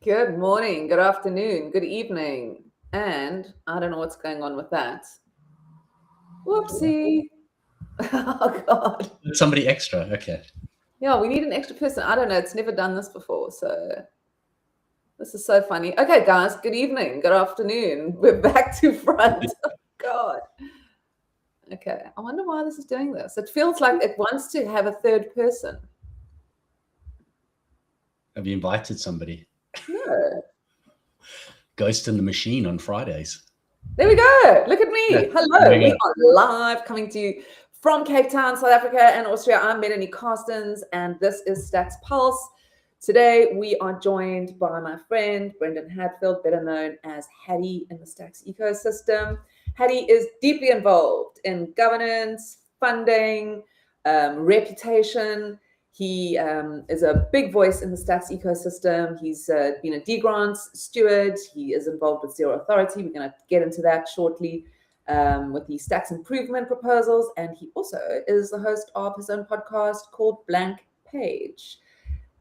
Good morning, good afternoon, good evening, and I don't know what's going on with that. Whoopsie. Oh, God. Somebody extra. Okay. Yeah, we need an extra person. I don't know. It's never done this before. So this is so funny. Okay, guys, good evening, good afternoon. We're back to front. Oh, God. Okay, I wonder why this is doing this. It feels like it wants to have a third person. Have you invited somebody? No. Ghost in the Machine on Fridays. There we go. Look at me. Yeah, Hello. We are live coming to you from Cape Town, South Africa and Austria. I'm Melanie Carstens and this is Stacks Pulse. Today we are joined by my friend Brendyn Hadfield, better known as Hattie in the Stacks ecosystem. Hattie is deeply involved in governance, funding, reputation. He is a big voice in the Stacks ecosystem. He's been a D-Grants steward. He is involved with Zero Authority. We're going to get into that shortly with the Stacks improvement proposals. And he also is the host of his own podcast called Blank Page.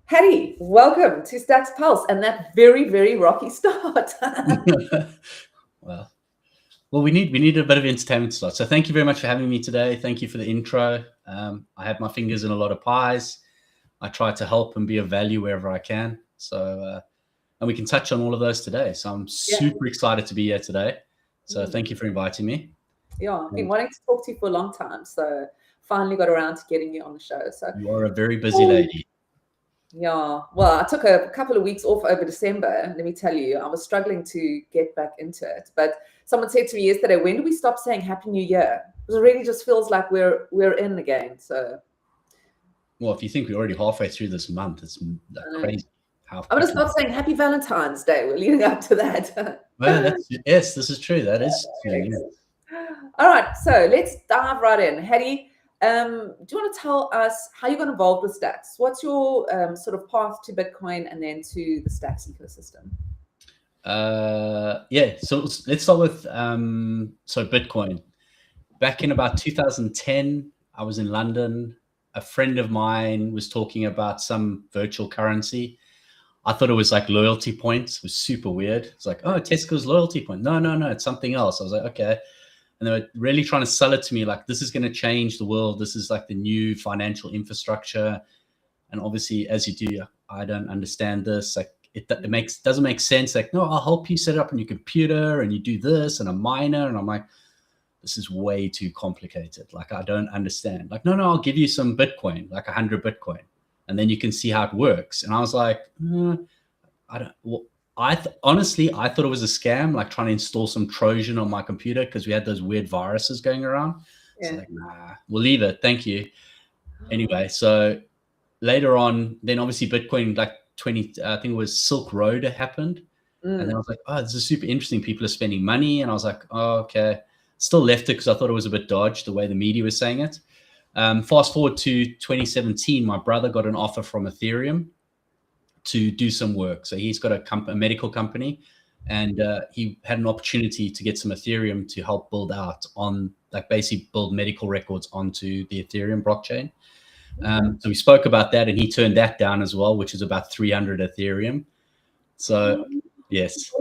Hattie, welcome to Stacks Pulse and that very, very rocky start. Well, we need a bit of entertainment start. So thank you very much for having me today. Thank you for the intro. I have my fingers in a lot of pies. I try to help and be of value wherever I can. So, and we can touch on all of those today. So I'm super excited to be here today. So thank you for inviting me. Yeah, I've been wanting to talk to you for a long time. So finally got around to getting you on the show. So you are a very busy lady. Yeah, well, I took a couple of weeks off over December. Let me tell you, I was struggling to get back into it. But someone said to me yesterday, when do we stop saying Happy New Year? It really just feels like we're in again. So, well, if you think we're already halfway through this month, it's crazy. I'm going to start saying Happy Valentine's Day. We're leading up to that. Well, yes, this is true. That is true. Yeah. All right, so let's dive right in. Hattie, do you want to tell us how you got involved with Stacks? What's your sort of path to Bitcoin and then to the Stacks ecosystem? Yeah, so let's start with so Bitcoin. Back in about 2010, I was in London. A friend of mine was talking about some virtual currency. I thought it was like loyalty points. It was super weird. It's like, oh, Tesco's loyalty point. No, it's something else. I was like, okay. And they were really trying to sell it to me like, this is going to change the world. This is like the new financial infrastructure. And obviously, as you do, I don't understand this. Like, it doesn't make sense. Like, no, I'll help you set it up on your computer and you do this and a miner. And I'm like, this is way too complicated. Like, I don't understand. Like, no, I'll give you some Bitcoin, like 100 Bitcoin. And then you can see how it works. And I was like, I don't. Well, honestly, I thought it was a scam, like trying to install some Trojan on my computer because we had those weird viruses going around. Yeah. So like, nah, we'll leave it. Thank you. Anyway, so later on, then obviously Bitcoin, like I think it was Silk Road happened. And then I was like, oh, this is super interesting. People are spending money. And I was like, oh, okay. Still left it because I thought it was a bit dodged the way the media was saying it. Fast forward to 2017, my brother got an offer from Ethereum to do some work. So he's got a medical company and he had an opportunity to get some Ethereum to help build out on, like basically build medical records onto the Ethereum blockchain. So we spoke about that and he turned that down as well, which is about 300 Ethereum. So yes.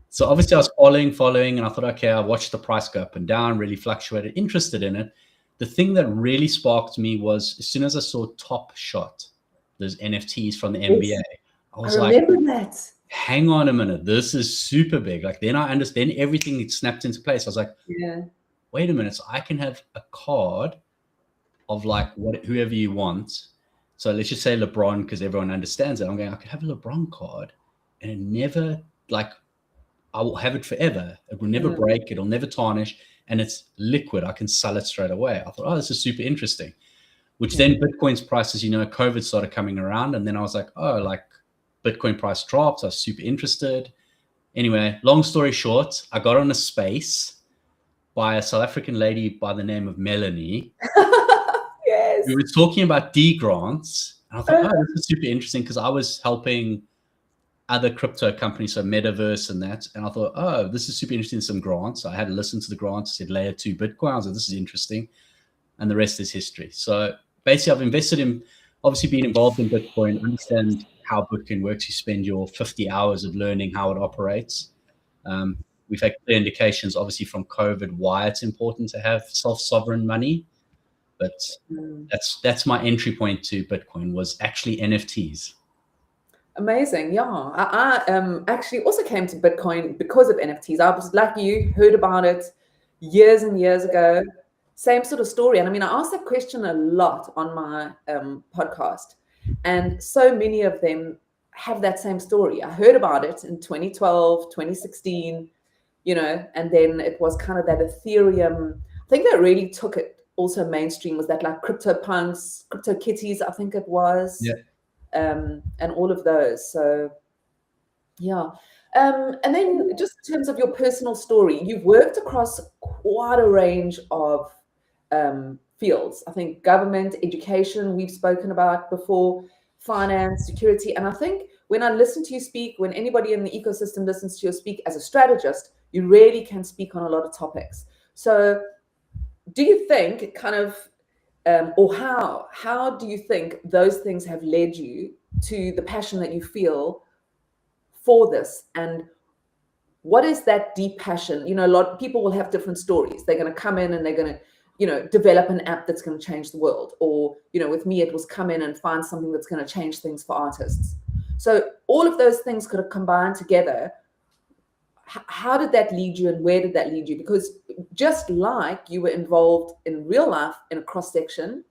So obviously I was following and I thought, okay, I watched the price go up and down, really fluctuated, interested in it. The thing that really sparked me was as soon as I saw Top Shot, those NFTs from the NBA, I was like, hang on a minute, this is super big. Like then I understand everything snapped into place. I was like, wait a minute, so I can have a card of like whoever you want. So let's just say LeBron, because everyone understands it. I'm going, I could have a LeBron card and it never, like, I will have it forever. It will never break. It'll never tarnish. And it's liquid. I can sell it straight away. I thought, oh, this is super interesting. Which then Bitcoin's prices, COVID started coming around. And then I was like, oh, like Bitcoin price dropped. I was super interested. Anyway, long story short, I got on a space by a South African lady by the name of Melanie. Yes. We were talking about D-Grants. And I thought, oh, this is super interesting because I was helping other crypto companies, so Metaverse and that. And I thought, oh, this is super interesting, some grants. I had to listen to the grants, said layer 2 Bitcoin. I was like, this is interesting. And the rest is history. So basically I've invested in, obviously being involved in Bitcoin, understand how Bitcoin works. You spend your 50 hours of learning how it operates. We've had clear indications, obviously, from COVID, why it's important to have self-sovereign money. But that's my entry point to Bitcoin, was actually NFTs. Amazing. Yeah. I actually also came to Bitcoin because of NFTs. I was like you, heard about it years and years ago. Same sort of story. And I mean, I asked that question a lot on my podcast. And so many of them have that same story. I heard about it in 2012, 2016, and then it was kind of that Ethereum. I think that really took it also mainstream, was that like CryptoPunks, CryptoKitties, I think it was. Yeah. And all of those. So, yeah. And then just in terms of your personal story, you've worked across quite a range of fields. I think government, education, we've spoken about before, finance, security. And I think when I listen to you speak, when anybody in the ecosystem listens to you speak as a strategist, you really can speak on a lot of topics. So do you think kind of, or how do you think those things have led you to the passion that you feel for this? And what is that deep passion? A lot of people will have different stories. They're going to come in and they're going to, develop an app that's going to change the world. Or, with me, it was come in and find something that's going to change things for artists. So all of those things could have combined together. How did that lead you, and where did that lead you? Because just like you were involved in real life in a cross section,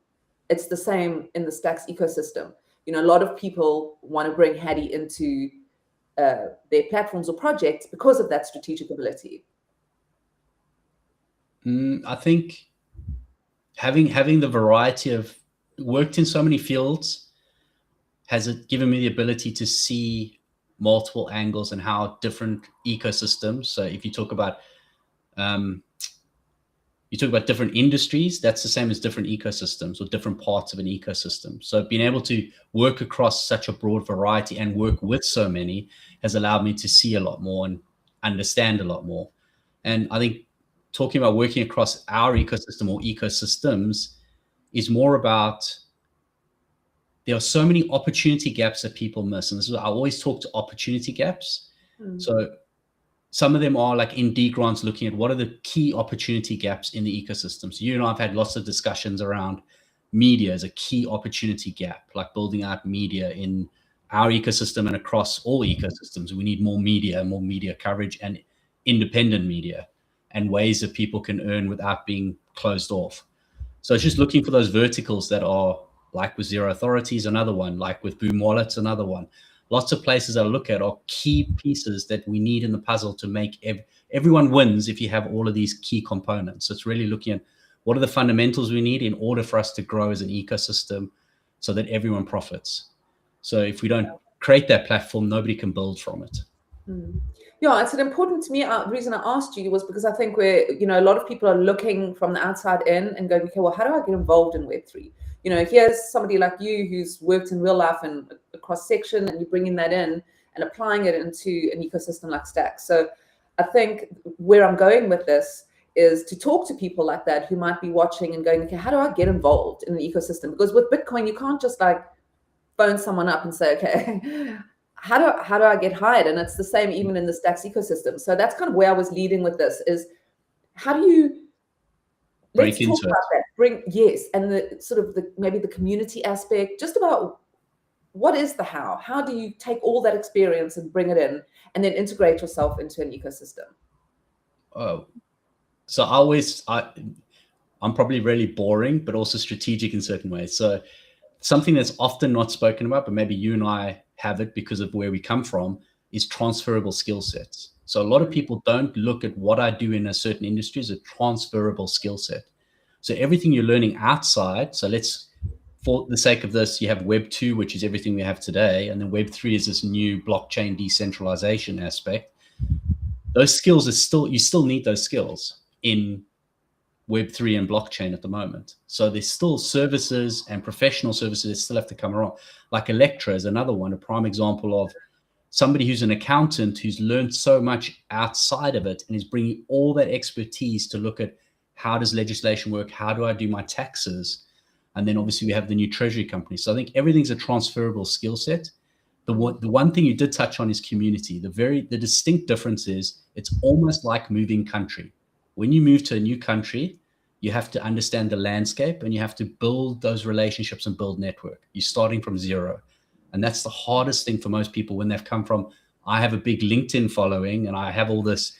it's the same in the Stacks ecosystem. A lot of people want to bring Haddy into their platforms or projects because of that strategic ability. I think having the variety of worked in so many fields has it given me the ability to see multiple angles and how different ecosystems. So if you talk about different industries, that's the same as different ecosystems or different parts of an ecosystem. So being able to work across such a broad variety and work with so many has allowed me to see a lot more and understand a lot more. And I think talking about working across our ecosystem or ecosystems is more about, there are so many opportunity gaps that people miss. And this is, I always talk to opportunity gaps. So some of them are like in D grants, looking at what are the key opportunity gaps in the ecosystem. So you and I have had lots of discussions around media as a key opportunity gap, like building out media in our ecosystem and across all ecosystems. We need more media coverage and independent media and ways that people can earn without being closed off. So it's just looking for those verticals that are, like with Zero Authorities, another one, like with Boom Wallets, another one. Lots of places I look at are key pieces that we need in the puzzle to make everyone wins if you have all of these key components. So it's really looking at what are the fundamentals we need in order for us to grow as an ecosystem so that everyone profits. So if we don't create that platform, nobody can build from it. Yeah, it's an important to me. The reason I asked you was because I think a lot of people are looking from the outside in and going, okay, well, how do I get involved in Web3? Here's somebody like you who's worked in real life and a cross section, and you're bringing that in and applying it into an ecosystem like Stacks. So I think where I'm going with this is to talk to people like that who might be watching and going, okay, how do I get involved in the ecosystem? Because with Bitcoin, you can't just like phone someone up and say, okay, how do I get hired? And it's the same even in the Stacks ecosystem. So that's kind of where I was leading with this, is how do you let's talk about that. And the sort of maybe the community aspect, just about what is the how? How do you take all that experience and bring it in and then integrate yourself into an ecosystem? Oh, so I'm probably really boring, but also strategic in certain ways. So something that's often not spoken about, but maybe you and I have it because of where we come from, is transferable skill sets. So a lot of people don't look at what I do in a certain industry as a transferable skill set. So everything you're learning outside, so for the sake of this, you have Web 2, which is everything we have today. And then Web 3 is this new blockchain decentralization aspect. Those skills you still need those skills in Web 3 and blockchain at the moment. So there's still services and professional services that still have to come around. Like Electra is another one, a prime example of somebody who's an accountant who's learned so much outside of it and is bringing all that expertise to look at how does legislation work? How do I do my taxes? And then obviously we have the new treasury company. So I think everything's a transferable skill set. The one thing you did touch on is community. The distinct difference is it's almost like moving country. When you move to a new country, you have to understand the landscape and you have to build those relationships and build network. You're starting from zero. And that's the hardest thing for most people when they've come from, I have a big LinkedIn following and I have all these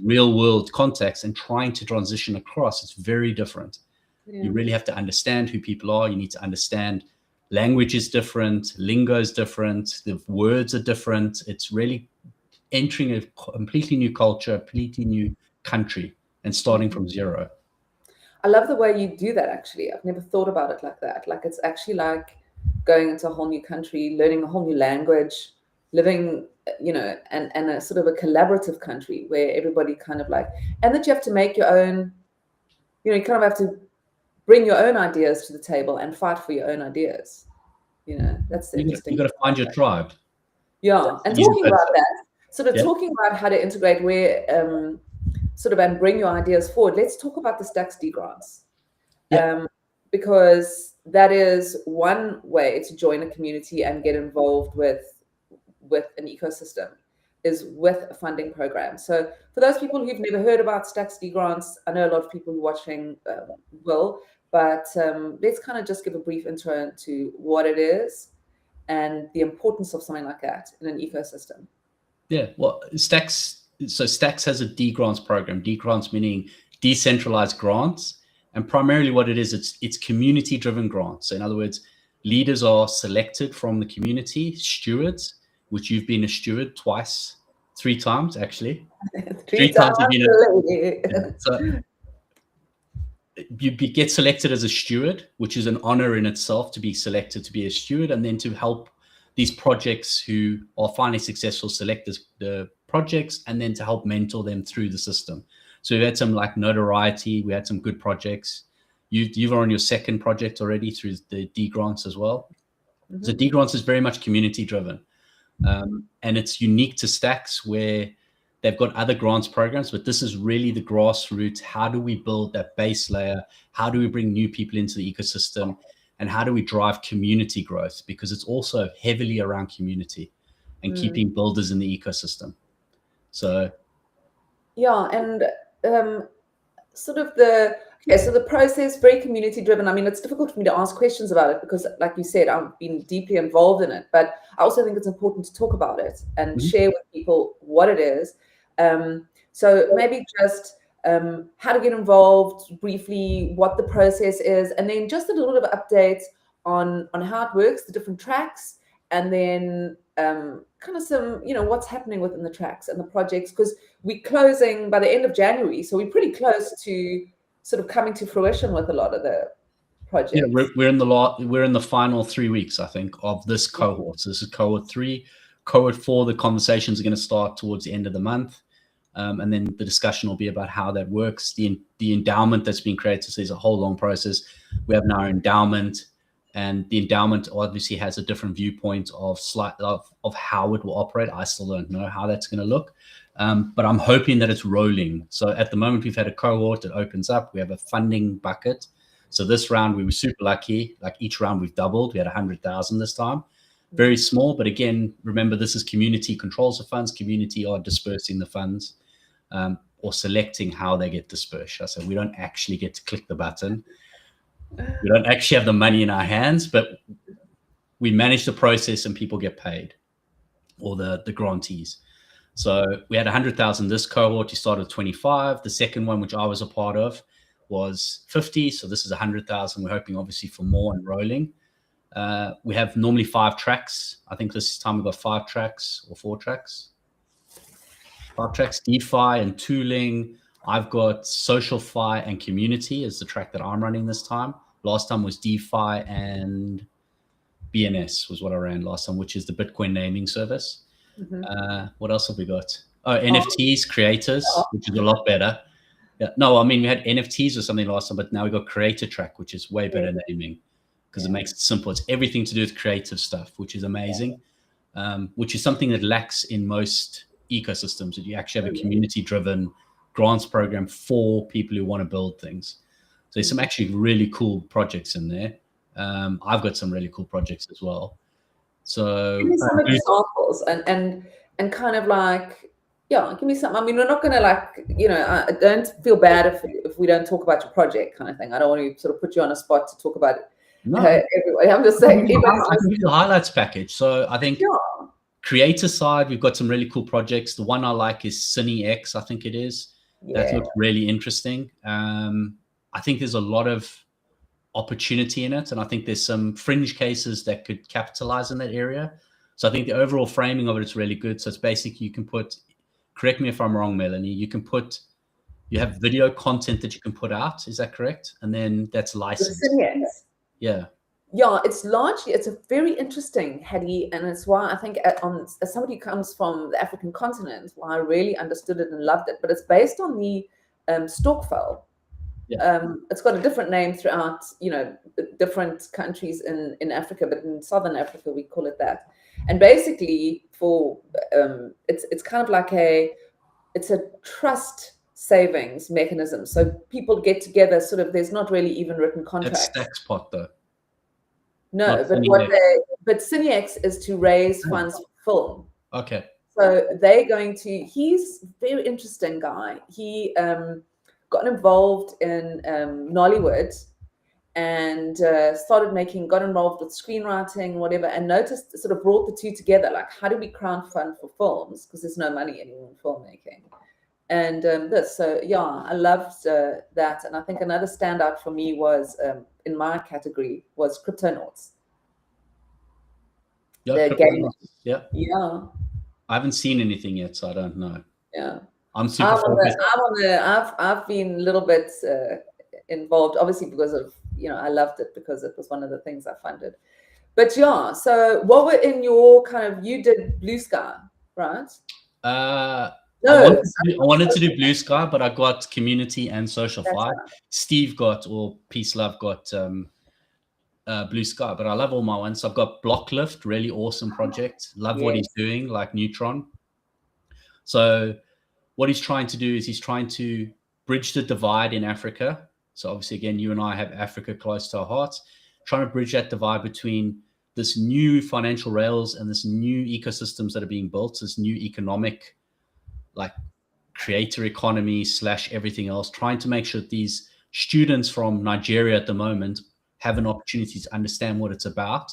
real world contacts, and trying to transition across, it's very different. Yeah. You really have to understand who people are. You need to understand language is different, lingo is different, the words are different. It's really entering a completely new culture, a completely new country, and starting from zero. I love the way you do that, actually. I've never thought about it like that. Like, it's actually like going into a whole new country, learning a whole new language, living, you know, and a sort of a collaborative country where everybody kind of like, and that you have to make your own, you know, you kind of have to bring your own ideas to the table and fight for your own ideas. You know, that's the interesting. You got to find your tribe. Yeah, and talking about that, sort of talking about how to integrate where, sort of, and bring your ideas forward. Let's talk about the Stacks D grants, because that is one way to join a community and get involved with an ecosystem, is with a funding program. So for those people who've never heard about Stacks D grants, I know a lot of people watching will, but let's kind of just give a brief intro into what it is and the importance of something like that in an ecosystem. Yeah, well, Stacks has a D grants program. D grants meaning decentralized grants, and primarily what it is, it's community driven grants. So in other words, leaders are selected from the community, stewards, which you've been a steward twice, 3 times actually. three times you've been so you get selected as a steward, which is an honor in itself to be selected to be a steward, and then to help these projects who are finally successful select the projects, and then to help mentor them through the system. So we've had some like notoriety, we had some good projects. You've on your second project already through the D grants as well. Mm-hmm. So D grants is very much community driven, and it's unique to Stacks where they've got other grants programs, but this is really the grassroots. How do we build that base layer? How do we bring new people into the ecosystem? And how do we drive community growth? Because it's also heavily around community and keeping builders in the ecosystem. So, yeah, and sort of so the process, very community driven. I mean, it's difficult for me to ask questions about it because, like you said, I've been deeply involved in it, but I also think it's important to talk about it and share with people what it is. So maybe just how to get involved briefly, what the process is, and then just a little bit of updates on how it works, the different tracks, and then kind of some, you know, what's happening within the tracks and the projects, because we're closing by the end of January, so we're pretty close to sort of coming to fruition with a lot of the projects. Yeah, we're in the final 3 weeks, I think, of this cohort. So this is cohort 3. Cohort 4, the conversations are going to start towards the end of the month. And then the discussion will be about how that works. The endowment that's been created, so there's a whole long process. We have now endowment, and the endowment obviously has a different viewpoint of how it will operate. I still don't know how that's going to look, but I'm hoping that it's rolling. So at the moment, we've had a cohort that opens up. We have a funding bucket. So this round, we were super lucky. Like each round, we've doubled. We had 100,000 this time. Very small, but again, remember, this is community controls the funds. Community are dispersing the funds. Or selecting how they get dispersed. So we don't actually get to click the button. We don't actually have the money in our hands, but we manage the process and people get paid, or the grantees. So we had 100,000 this cohort. You started with 25. The second one, which I was a part of, was 50. So this is 100,000. We're hoping obviously for more and rolling. We have normally 5 tracks. I think this time we've got 5 tracks or 4 tracks. 5 tracks, DeFi and tooling. I've got social fi and community as the track that I'm running this time. Last time was DeFi and BNS was what I ran last time, which is the Bitcoin naming service. What else have we got? Oh, NFTs, creators, which is a lot better. Yeah, no, I mean, we had NFTs or something last time, but now we got creator track, which is way better naming because it makes it simple. It's everything to do with creative stuff, which is amazing, which is something that lacks in most ecosystems, that you actually have a community-driven grants program for people who want to build things. So there's some actually really cool projects in there. I've got some really cool projects as well. So give me some examples and kind of like, yeah, give me some. I mean, we're not going to like, I don't feel bad if we don't talk about your project kind of thing. I don't want to sort of put you on a spot to talk about it. No, everybody. I'm just saying. I can give you the highlights package. So I think creator side, we've got some really cool projects. The one I like is CineX, I think it is. That looks really interesting. I think there's a lot of opportunity in it, and I think there's some fringe cases that could capitalize in that area. So I think the overall framing of it is really good. So it's basically, you can put, correct me if I'm wrong, Melanie, you have video content that you can put out. Is that correct? And then that's licensed. Yeah. Yeah, it's a very interesting, Hattie, and it's why I think as somebody who comes from the African continent, why I really understood it and loved it. But it's based on the Storkfell. Yeah. It's got a different name throughout, different countries in Africa, but in Southern Africa we call it that. And basically, it's kind of like it's a trust savings mechanism. So people get together, sort of. There's not really even written contracts. That's Stackspot though. No, but CineX is to raise funds for film. Okay. So he's a very interesting guy. He got involved in Nollywood and got involved with screenwriting, whatever, and sort of brought the two together. Like, how do we crowdfund for films? Because there's no money anymore in filmmaking. And I loved that. And I think another standout for me was, in my category, was Cryptonauts. Yeah, the game. Yeah. I haven't seen anything yet, so I don't know. Yeah. I'm super focused. I've been a little bit involved, obviously, because of, I loved it because it was one of the things I funded. But yeah, so what were in your you did Blue Sky, right? No, I wanted to do Blue Sky, but I got Community and Social Fi. Right. Steve Peace Love got Blue Sky, but I love all my ones. So I've got Blocklift, really awesome project. Love what he's doing, like Neutron. So what he's trying to do is he's trying to bridge the divide in Africa. So obviously, again, you and I have Africa close to our hearts, trying to bridge that divide between this new financial rails and this new ecosystems that are being built, this new economic, like creator economy / everything else, trying to make sure that these students from Nigeria at the moment have an opportunity to understand what it's about,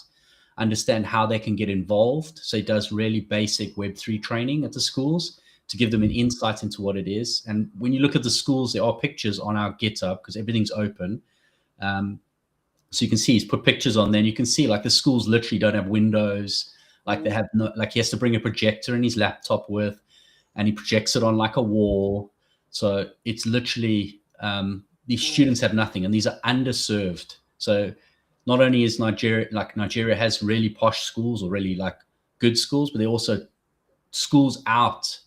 understand how they can get involved. So he does really basic Web3 training at the schools to give them an insight into what it is. And when you look at the schools, there are pictures on our GitHub because everything's open. So you can see he's put pictures on there, and you can see like the schools literally don't have windows. Like they have he has to bring a projector in his laptop with, and he projects it on like a wall. So it's literally, these students have nothing, and these are underserved. So not only is Nigeria has really posh schools or really like good schools, but they're also schools out,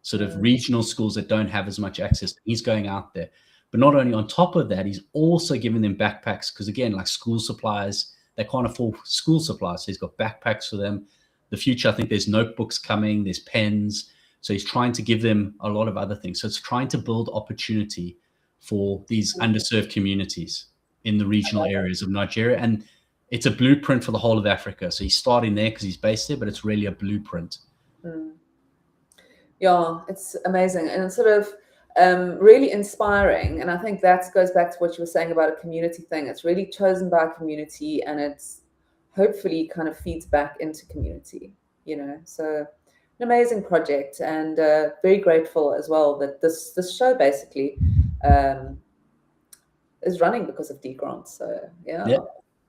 sort of regional schools that don't have as much access. He's going out there. But not only on top of that, he's also giving them backpacks because, again, like school supplies, they can't afford school supplies. So he's got backpacks for them. The future, I think there's notebooks coming, there's pens. So he's trying to give them a lot of other things. So it's trying to build opportunity for these underserved communities in the regional areas of Nigeria. And it's a blueprint for the whole of Africa. So he's starting there because he's based there, but it's really a blueprint. Yeah, it's amazing. And it's sort of really inspiring. And I think that goes back to what you were saying about a community thing. It's really chosen by a community, and it's hopefully kind of feeds back into community, So an amazing project, and very grateful as well that this show basically is running because of D grants. So yeah.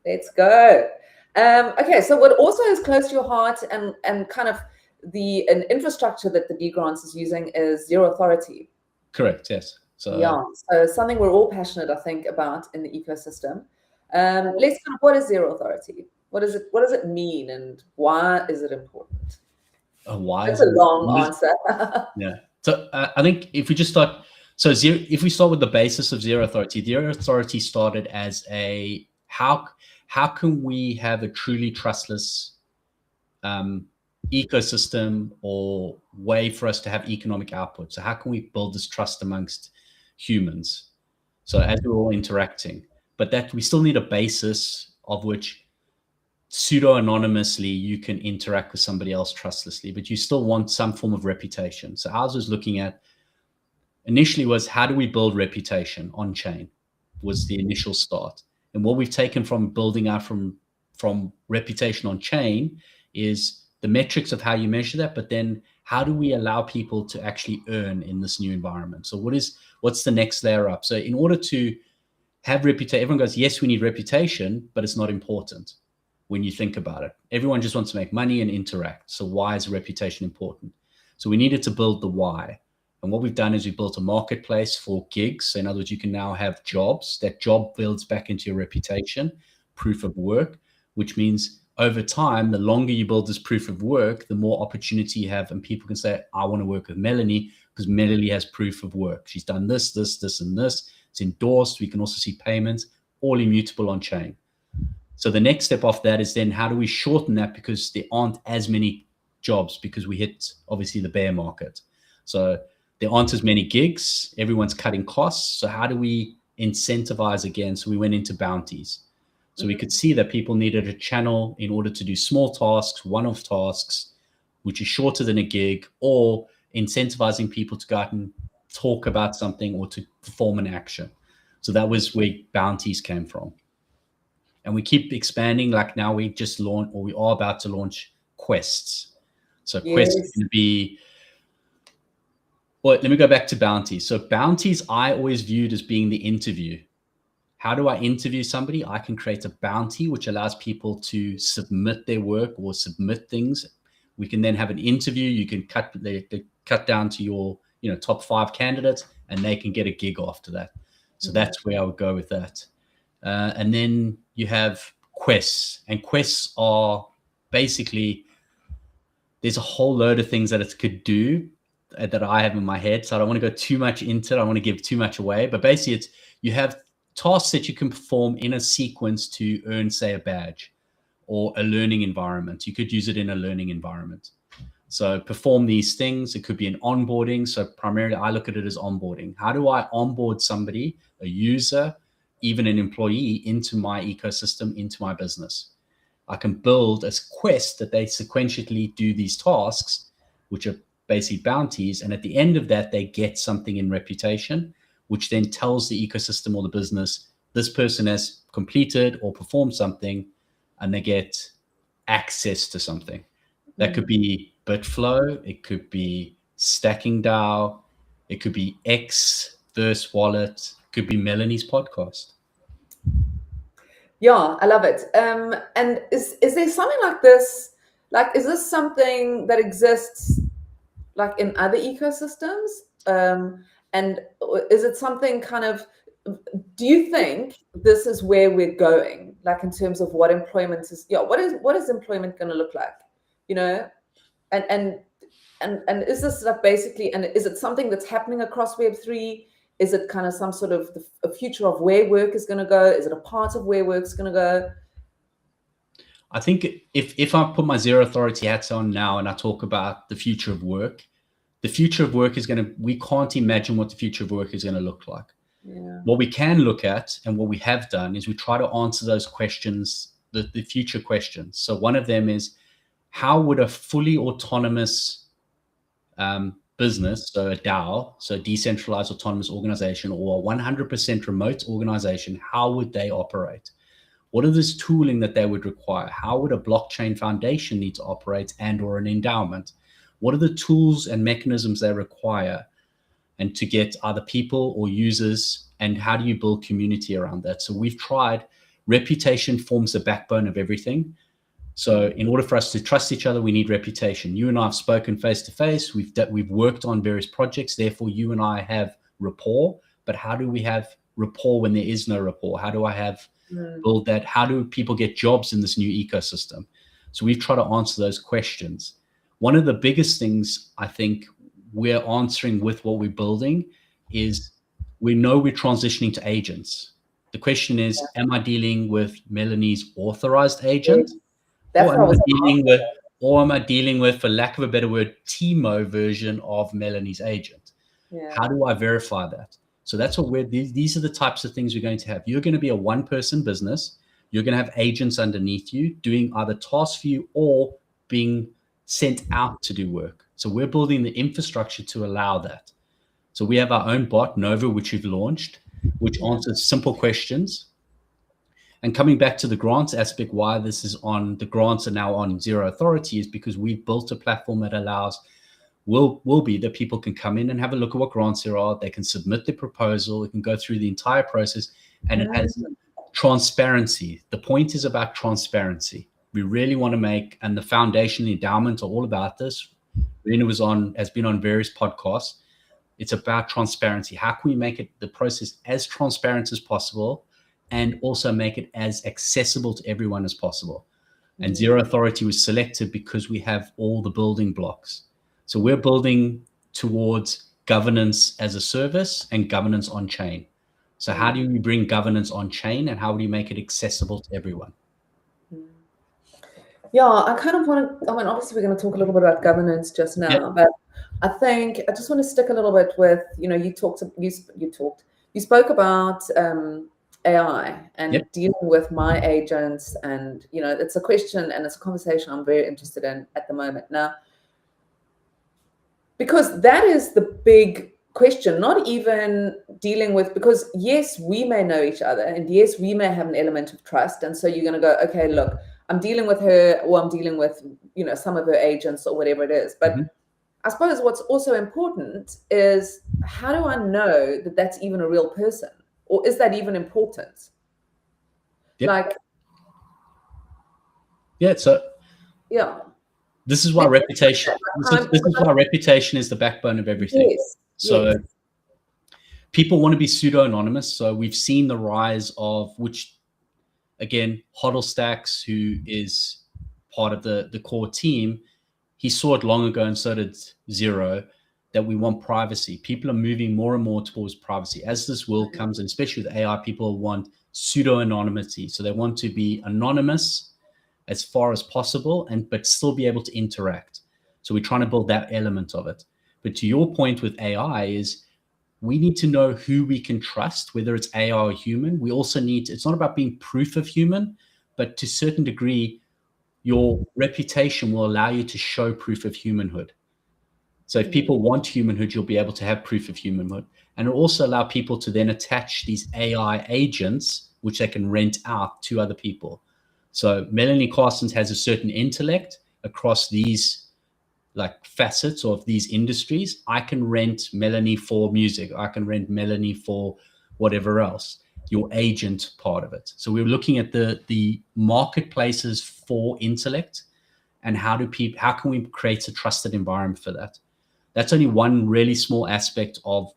Let's go. Okay, so what also is close to your heart and kind of an infrastructure that the D grants is using is Zero Authority. Correct. Yes. So something we're all passionate, I think, about in the ecosystem. Let's kind of, what is Zero Authority? What does it mean, and why is it important? Why? That's a long answer. Yeah. So I think if we just start, if we start with the basis of Zero Authority started as a how can we have a truly trustless ecosystem or way for us to have economic output? So how can we build this trust amongst humans? So as we're all interacting, but that we still need a basis of which pseudo-anonymously, you can interact with somebody else trustlessly, but you still want some form of reputation. So ours was looking at, initially was, how do we build reputation on chain was the initial start. And what we've taken from building out from reputation on chain is the metrics of how you measure that, but then how do we allow people to actually earn in this new environment? So what's the next layer up? So in order to have reputation, everyone goes, yes, we need reputation, but it's not important when you think about it. Everyone just wants to make money and interact. So why is reputation important? So we needed to build the why. And what we've done is we built a marketplace for gigs. So in other words, you can now have jobs. That job builds back into your reputation, proof of work, which means over time, the longer you build this proof of work, the more opportunity you have. And people can say, I want to work with Melanie because Melanie has proof of work. She's done this, this, this, and this. It's endorsed. We can also see payments, all immutable on chain. So the next step off that is then how do we shorten that, because there aren't as many jobs because we hit obviously the bear market. So there aren't as many gigs. Everyone's cutting costs. So how do we incentivize again? So we went into bounties. So we could see that people needed a channel in order to do small tasks, one-off tasks, which is shorter than a gig, or incentivizing people to go out and talk about something or to perform an action. So that was where bounties came from. And we keep expanding. Like now we just launched, or we are about to launch quests. So quests is going to be, well, let me go back to bounties. So bounties I always viewed as being the interview. How do I interview somebody? I can create a bounty, which allows people to submit their work or submit things. We can then have an interview. You can cut down to your top 5 candidates, and they can get a gig after that. So that's where I would go with that. And then you have quests, and quests are basically, there's a whole load of things that it could do that I have in my head. So I don't want to go too much into it. I don't want to give too much away, but basically you have tasks that you can perform in a sequence to earn, say, a badge or a learning environment. You could use it in a learning environment. So perform these things. It could be an onboarding. So primarily I look at it as onboarding. How do I onboard somebody, a user, even an employee, into my ecosystem, into my business? I can build a quest that they sequentially do these tasks, which are basically bounties. And at the end of that, they get something in reputation, which then tells the ecosystem or the business, this person has completed or performed something, and they get access to something. That could be Bitflow, it could be Stacking DAO, it could be X, Verse Wallet, it could be Melanie's podcast. Yeah, I love it. And is there something like this? Like, is this something that exists like in other ecosystems? And is it something kind of, do you think this is where we're going? Like in terms of what employment is, what is employment going to look like? And is this like basically, and is it something that's happening across Web3? Is it kind of some sort of a future of where work is going to go? Is it a part of where work's going to go? I think if I put my zero authority hats on now and I talk about the future of work, the future of work is we can't imagine what the future of work is going to look like. Yeah. What we can look at, and what we have done, is we try to answer those questions, the future questions. So one of them is, how would a fully autonomous business, so a DAO, so a decentralized autonomous organization, or a 100% remote organization, how would they operate? What are this tooling that they would require? How would a blockchain foundation need to operate, and or an endowment? What are the tools and mechanisms they require, and to get other people or users, and how do you build community around that? So we've tried, reputation forms the backbone of everything. So in order for us to trust each other, we need reputation. You and I have spoken face to face. We've worked on various projects. Therefore, you and I have rapport. But how do we have rapport when there is no rapport? How do I have build that? How do people get jobs in this new ecosystem? So we've tried to answer those questions. One of the biggest things I think we're answering with what we're building is, we know we're transitioning to agents. The question is, am I dealing with Melanie's authorized agent? Or am I dealing with, for lack of a better word, Timo version of Melanie's agent? Yeah. How do I verify that? So that's what these are the types of things we're going to have. You're going to be a one-person business. you're going to have agents underneath you doing either tasks for you or being sent out to do work. So we're building the infrastructure to allow that. So we have our own bot, Nova, which we've launched, which answers simple questions. And coming back to the grants aspect, why this is on, the grants are now on Zero Authority, is because we've built a platform that allows, will be that people can come in and have a look at what grants there are. They can submit the proposal. They can go through the entire process, and it has transparency. The point is about transparency. We really want to make, and the foundation, the endowment are all about this. Brendyn has been on various podcasts. It's about transparency. How can we make it, the process, as transparent as possible, and also make it as accessible to everyone as possible? And Zero Authority was selected because we have all the building blocks. So we're building towards governance as a service and governance on chain. So how do we bring governance on chain, and how do we make it accessible to everyone? Yeah, I kind of want to, I mean, obviously we're going to talk a little bit about governance just now, but I think I just want to stick a little bit with, you spoke about AI and dealing with my agents, and, it's a question and it's a conversation I'm very interested in at the moment now, because that is the big question, not even dealing with, because yes, we may know each other, and yes, we may have an element of trust. And so you're going to go, okay, look, I'm dealing with her, or I'm dealing with, some of her agents or whatever it is. But I suppose what's also important is, how do I know that that's even a real person? Or is that even important? This is why reputation. This is why reputation is the backbone of everything. So people want to be pseudo-anonymous. So we've seen the rise of, which again, Stacks, who is part of the core team, he saw it long ago, and so did Zero, that we want privacy. People are moving more and more towards privacy. As this world comes, and especially with AI, people want pseudo-anonymity. So they want to be anonymous as far as possible, but still be able to interact. So we're trying to build that element of it. But to your point with AI is, we need to know who we can trust, whether it's AI or human. We also need, it's not about being proof of human, but to a certain degree, your reputation will allow you to show proof of humanhood. So if people want humanhood, you'll be able to have proof of humanhood. And it'll also allow people to then attach these AI agents, which they can rent out to other people. So Melanie Carstens has a certain intellect across these facets of these industries. I can rent Melanie for music. I can rent Melanie for whatever else, your agent part of it. So we're looking at the marketplaces for intellect, and how can we create a trusted environment for that? That's only one really small aspect of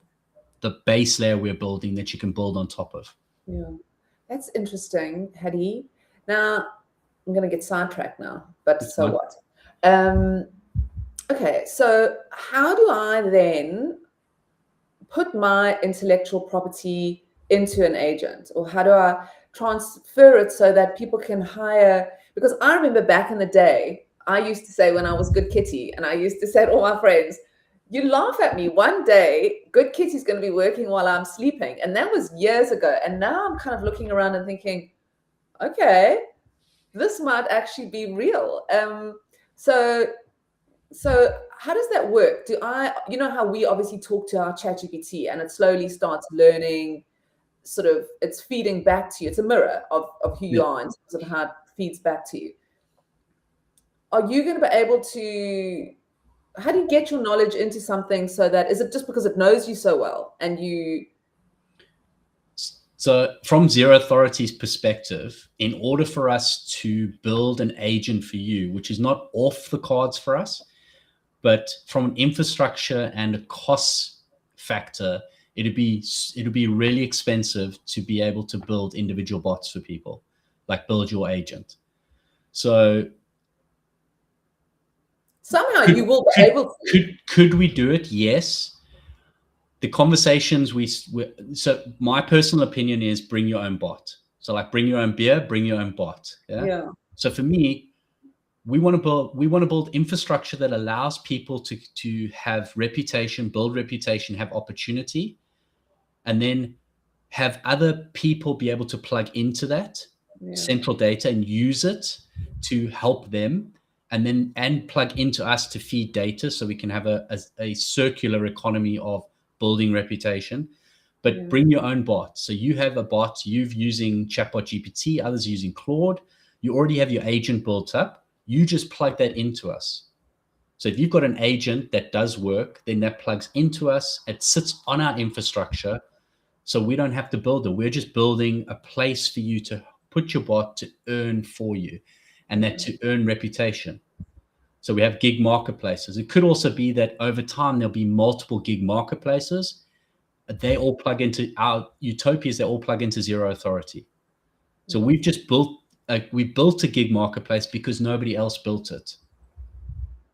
the base layer we're building that you can build on top of. Yeah, that's interesting, Hadi. Now, I'm going to get sidetracked now, but so what? Okay, so how do I then put my intellectual property into an agent, or how do I transfer it so that people can hire? Because I remember back in the day, I used to say, when I was Good Kitty, and I used to say to all my friends, you laugh at me, one day Good Kitty's going to be working while I'm sleeping. And that was years ago. And now I'm kind of looking around and thinking, okay, this might actually be real. So how does that work? You know how we obviously talk to our ChatGPT, and it slowly starts learning, sort of, it's feeding back to you. It's a mirror of who you are in terms of how it feeds back to you. Are you going to be able to, how do you get your knowledge into something so that, is it just because it knows you so well and you? So from Zero Authority's perspective, in order for us to build an agent for you, which is not off the cards for us, but from an infrastructure and a cost factor, it'd be really expensive to be able to build individual bots for people, like build your agent. So somehow you will be able to. Could we do it? Yes. The conversations so my personal opinion is, bring your own bot. So bring your own beer, bring your own bot. Yeah. So for me, we want to build infrastructure that allows people to have reputation, build reputation, have opportunity, and then have other people be able to plug into that central data and use it to help them, and plug into us to feed data so we can have a circular economy of building reputation. But bring your own bot. So you have a bot, you're using chatbot GPT, others using Claude. You already have your agent built up. You just plug that into us. So if you've got an agent that does work, then that plugs into us. It sits on our infrastructure. So we don't have to build it. We're just building a place for you to put your bot to earn for you, and that to earn reputation. So we have gig marketplaces. It could also be that over time, there'll be multiple gig marketplaces. They all plug into our utopias. They all plug into Zero Authority. So we've just built a gig marketplace because nobody else built it.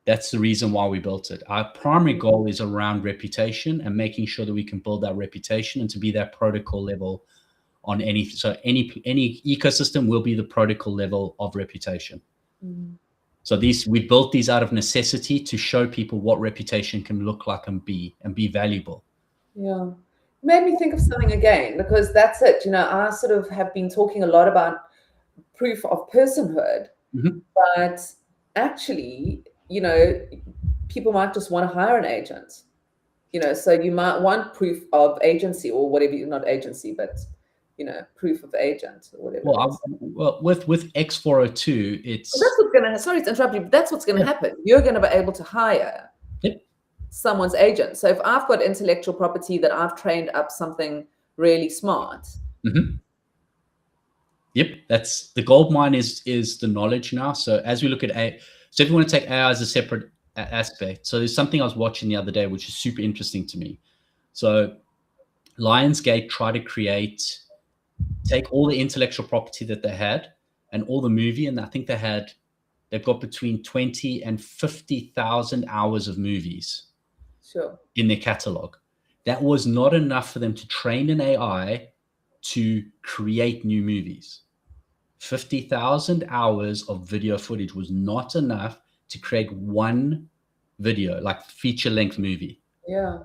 That's the reason why we built it. Our primary goal is around reputation and making sure that we can build that reputation and to be that protocol level on any ecosystem will be the protocol level of reputation. So we built these out of necessity to show people what reputation can look like and be valuable. Yeah. Made me think of something again, because that's it. I sort of have been talking a lot about proof of personhood, but actually, people might just want to hire an agent, so you might want proof of agency or whatever, not agency, but, proof of agent or whatever. Well, with X402, it's... Well, that's what's going to, sorry to interrupt you, but that's what's going to happen. You're going to be able to hire someone's agent. So if I've got intellectual property that I've trained up something really smart. Yep, that's the gold mine is the knowledge now. So as we look at so if you want to take AI as a separate aspect, so there's something I was watching the other day which is super interesting to me. So Lionsgate tried to take all the intellectual property that they had and all the movie, and I think they've got between 20 and 50,000 hours of movies in their catalog. That was not enough for them to train an AI to create new movies. 50,000 hours of video footage was not enough to create one video, like feature-length movie. Yeah.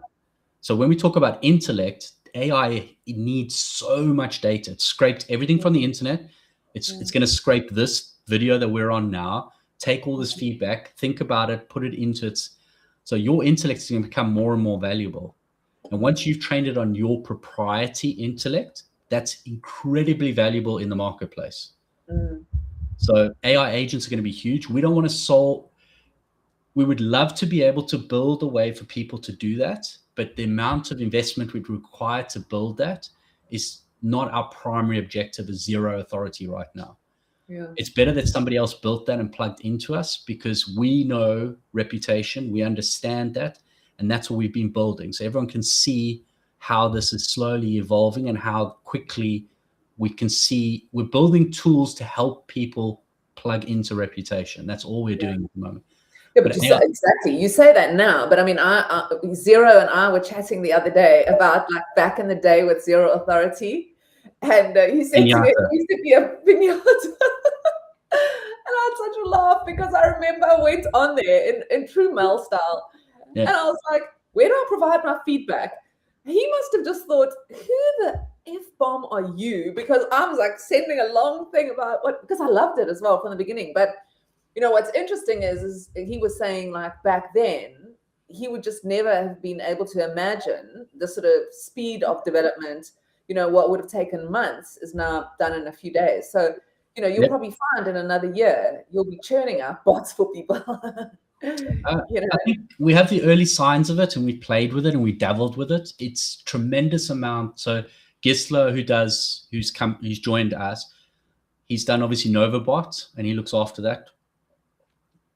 So when we talk about intellect, AI, it needs so much data. It scraped everything from the internet. It's going to scrape this video that we're on now, take all this feedback, think about it, put it into its... So your intellect is going to become more and more valuable. And once you've trained it on your proprietary intellect, that's incredibly valuable in the marketplace. So AI agents are going to be huge. We don't want to we would love to be able to build a way for people to do that, but the amount of investment we'd require to build that is not our primary objective as Zero Authority right now. Yeah. It's better that somebody else built that and plugged into us, because we know reputation, we understand that, and that's what we've been building. So everyone can see how this is slowly evolving and how quickly we can see we're building tools to help people plug into reputation. That's all we're doing at the moment. Yeah, but exactly. You say that now, but I mean, Zero and I were chatting the other day about like back in the day with Zero Authority, and he said to me, it used to be a piñata. And I had such a laugh because I remember I went on there in true Mel style, and I was like, where do I provide my feedback? He must have just thought, who the F-bomb are you? Because I was like sending a long thing about because I loved it as well from the beginning. But what's interesting is he was saying like back then, he would just never have been able to imagine the sort of speed of development. What would have taken months is now done in a few days. So, you'll probably find in another year, you'll be churning out bots for people. I think we have the early signs of it, and we played with it and we dabbled with it. It's tremendous amount. So Gisler, who's joined us, he's done obviously NovaBot, and he looks after that.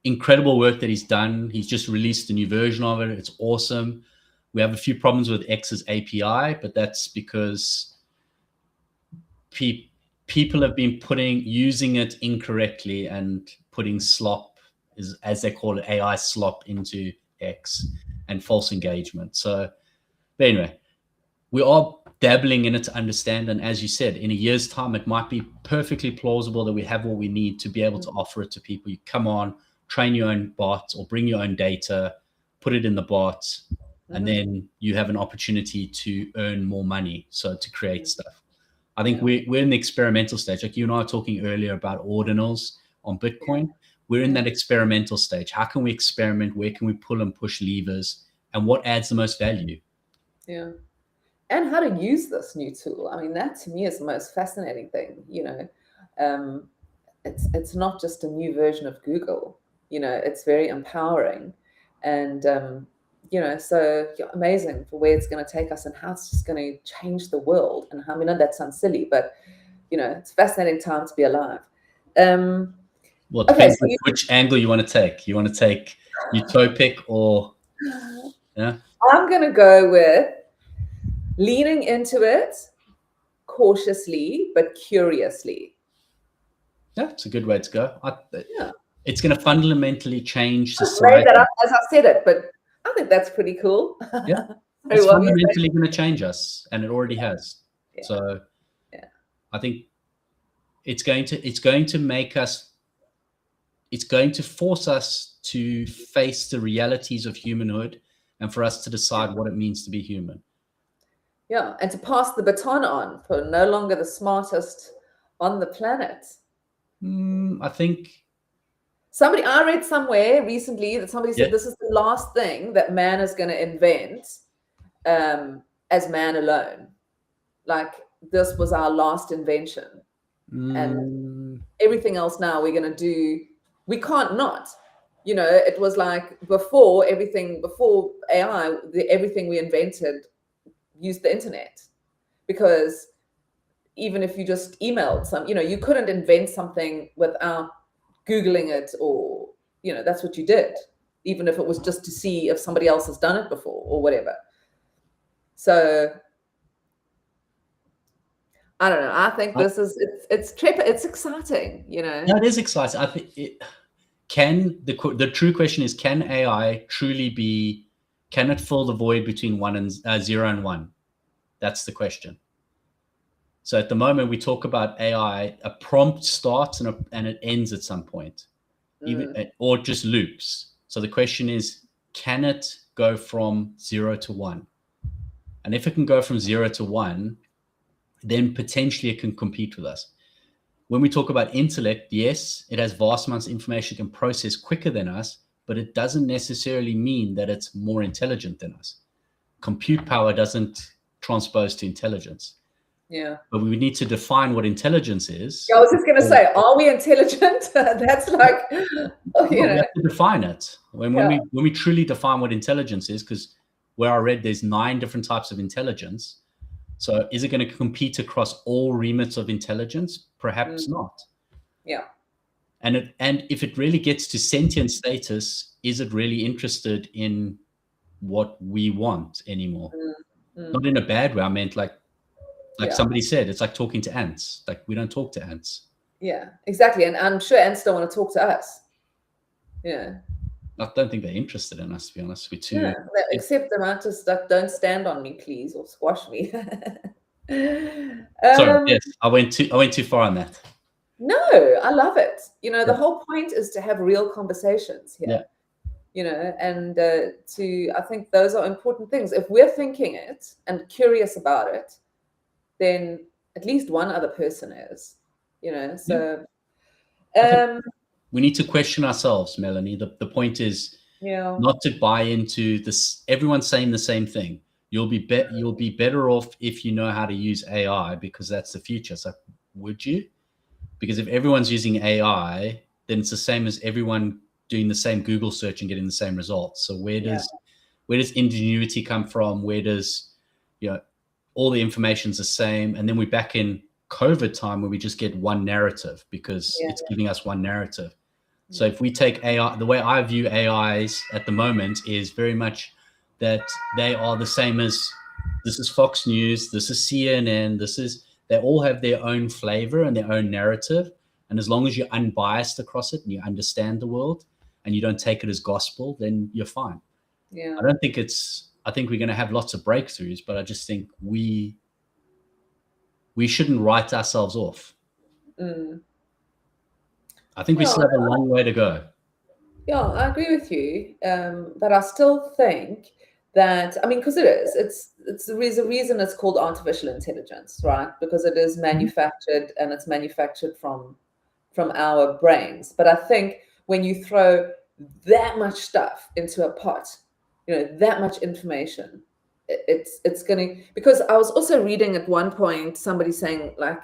Incredible work that he's done. He's just released a new version of it. It's awesome. We have a few problems with X's API, but that's because people have been using it incorrectly and putting slop, as they call it, AI slop into X, and false engagement. So, but anyway, we are dabbling in it to understand. And as you said, in a year's time, it might be perfectly plausible that we have what we need to be able to offer it to people. You come on, train your own bot or bring your own data, put it in the bot, and then you have an opportunity to earn more money. So to create stuff. I think we're in the experimental stage. Like you and I were talking earlier about ordinals on Bitcoin. We're in that experimental stage. How can we experiment? Where can we pull and push levers? And what adds the most value? Yeah. And how to use this new tool. I mean, that to me is the most fascinating thing. It's not just a new version of Google. It's very empowering, and so amazing for where it's going to take us and how it's just going to change the world. And I know that sounds silly, but it's a fascinating time to be alive. Well, it depends which angle you want to take. You want to take utopic or I'm going to go with leaning into it cautiously but curiously. Yeah, it's a good way to go. It's going to fundamentally change society. I made that up as I said it, but I think that's pretty cool. Yeah, it's fundamentally going to change us, and it already has. Yeah. So, I think it's going to make us. It's going to force us to face the realities of humanhood, and for us to decide what it means to be human. Yeah, and to pass the baton on for no longer the smartest on the planet. I think I read somewhere recently that somebody said this is the last thing that man is going to invent as man alone. Like this was our last invention. And everything else now we're going to do, we can't not. It was like before AI, everything we invented used the internet, because even if you just emailed you couldn't invent something without Googling it, or that's what you did, even if it was just to see if somebody else has done it before or whatever. So I don't know. I think this is it's exciting. No, it is exciting. I think the true question is, can AI truly can it fill the void between 0 and 1? That's the question. So at the moment we talk about AI, a prompt starts and it ends at some point, or just loops. So the question is, can it go from 0 to 1? And if it can go from 0 to 1, then potentially it can compete with us. When we talk about intellect, yes, it has vast amounts of information it can process quicker than us, but it doesn't necessarily mean that it's more intelligent than us. Compute power doesn't transpose to intelligence. Yeah. But we need to define what intelligence is. I was just going to say, are we intelligent? That's like, we have to define it. When we truly define what intelligence is, because where I read there's 9 different types of intelligence. So is it going to compete across all remits of intelligence? Perhaps not. Yeah. And if it really gets to sentient status, is it really interested in what we want anymore? Not in a bad way. I meant like somebody said, it's like talking to ants. Like we don't talk to ants. Yeah, exactly. And I'm sure ants don't want to talk to us. Yeah. I don't think they're interested in us, to be honest. We're too. Except they might just like, don't stand on me, please, or squash me. Sorry, yes, I went too far on that. No, I love it. The whole point is to have real conversations here. And I think those are important things. If we're thinking it and curious about it, then at least one other person is. So. We need to question ourselves, Melanie. The point is not to buy into this. Everyone's saying the same thing. You'll be better off if you know how to use AI, because that's the future. So would you? Because if everyone's using AI, then it's the same as everyone doing the same Google search and getting the same results. So where does ingenuity come from? Where does all the information's the same, and then we're back in COVID time where we just get one narrative because it's giving us one narrative. So if we take AI, the way I view AIs at the moment is very much that they are the same as, this is Fox News, this is CNN, they all have their own flavor and their own narrative. And as long as you're unbiased across it and you understand the world and you don't take it as gospel, then you're fine. Yeah. I think we're going to have lots of breakthroughs, but I just think we shouldn't write ourselves off. I think we still have a long way to go. Yeah, I agree with you. But I still think that, I mean, because there's a reason it's called artificial intelligence, right? Because it is manufactured, and it's manufactured from our brains. But I think when you throw that much stuff into a pot, that much information, it's going to, because I was also reading at one point somebody saying like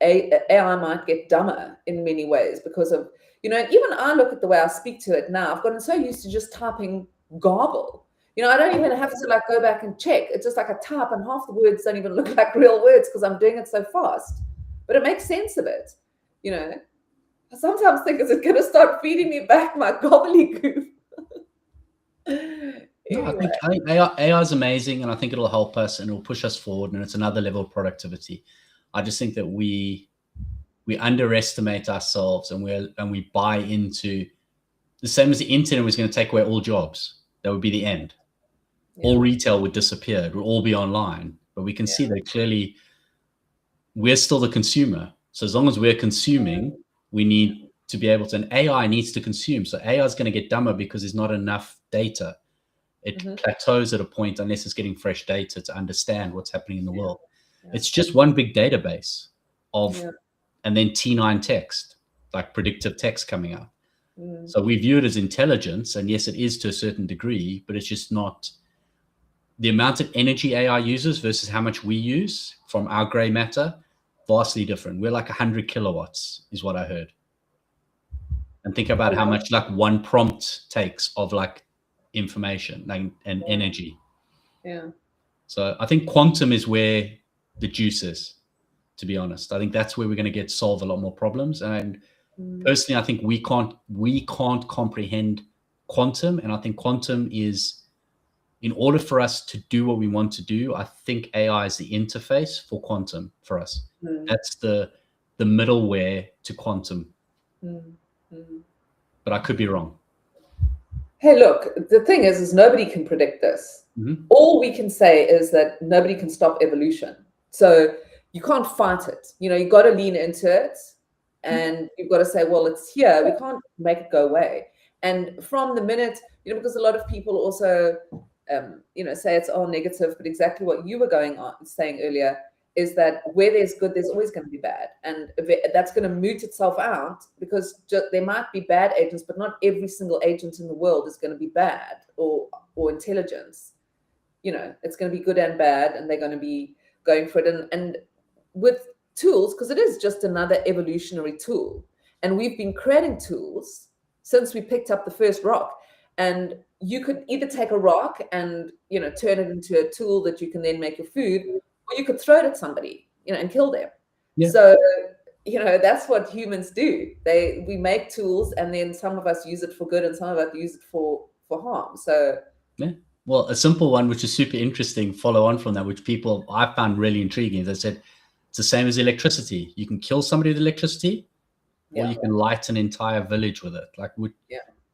AI might get dumber in many ways because of, and even I look at the way I speak to it now, I've gotten so used to just typing garble. I don't even have to like go back and check. It's just like a type, and half the words don't even look like real words because I'm doing it so fast. But it makes sense of it. I sometimes think, is it going to start feeding me back my gobbledygook? Anyway. No, I think AI is amazing, and I think it'll help us and it'll push us forward, and it's another level of productivity. I just think that we underestimate ourselves, and we buy into the same as the internet was going to take away all jobs. That would be the end. Yeah. All retail would disappear. It would all be online. But we can see that clearly we're still the consumer. So as long as we're consuming, we need to be able to, and AI needs to consume. So AI is going to get dumber because there's not enough data. It plateaus at a point unless it's getting fresh data to understand what's happening in the world. Yeah. It's just one big database of, and then T9 text, like predictive text coming out. So we view it as intelligence, and yes, it is to a certain degree, but it's just not the amount of energy AI uses versus how much we use from our gray matter, vastly different. We're like 100 kilowatts is what I heard. And think about how much like one prompt takes of like information and energy. Yeah. So I think quantum is where the juice is, to be honest. I think that's where we're going to solve a lot more problems. And personally, I think we can't comprehend quantum. And I think quantum is, in order for us to do what we want to do, I think AI is the interface for quantum for us. That's the middleware to quantum. But I could be wrong. Hey, look, the thing is nobody can predict this. All we can say is that nobody can stop evolution. So you can't fight it. You've got to lean into it, and you've got to say, well, it's here. We can't make it go away. And from the minute, because a lot of people also, say it's all negative, but exactly what you were saying earlier is that where there's good, there's always going to be bad. And that's going to mute itself out because there might be bad agents, but not every single agent in the world is going to be bad or intelligence. It's going to be good and bad, and they're going to be going for it. And with tools, because it is just another evolutionary tool. And we've been creating tools since we picked up the first rock. And you could either take a rock and, turn it into a tool that you can then make your food, or you could throw it at somebody, and kill them. Yeah. So, that's what humans do. We make tools, and then some of us use it for good and some of us use it for harm. So, yeah. Well, a simple one, which is super interesting, follow on from that, which people I found really intriguing. They said it's the same as electricity. You can kill somebody with electricity, or you can light an entire village with it. Like,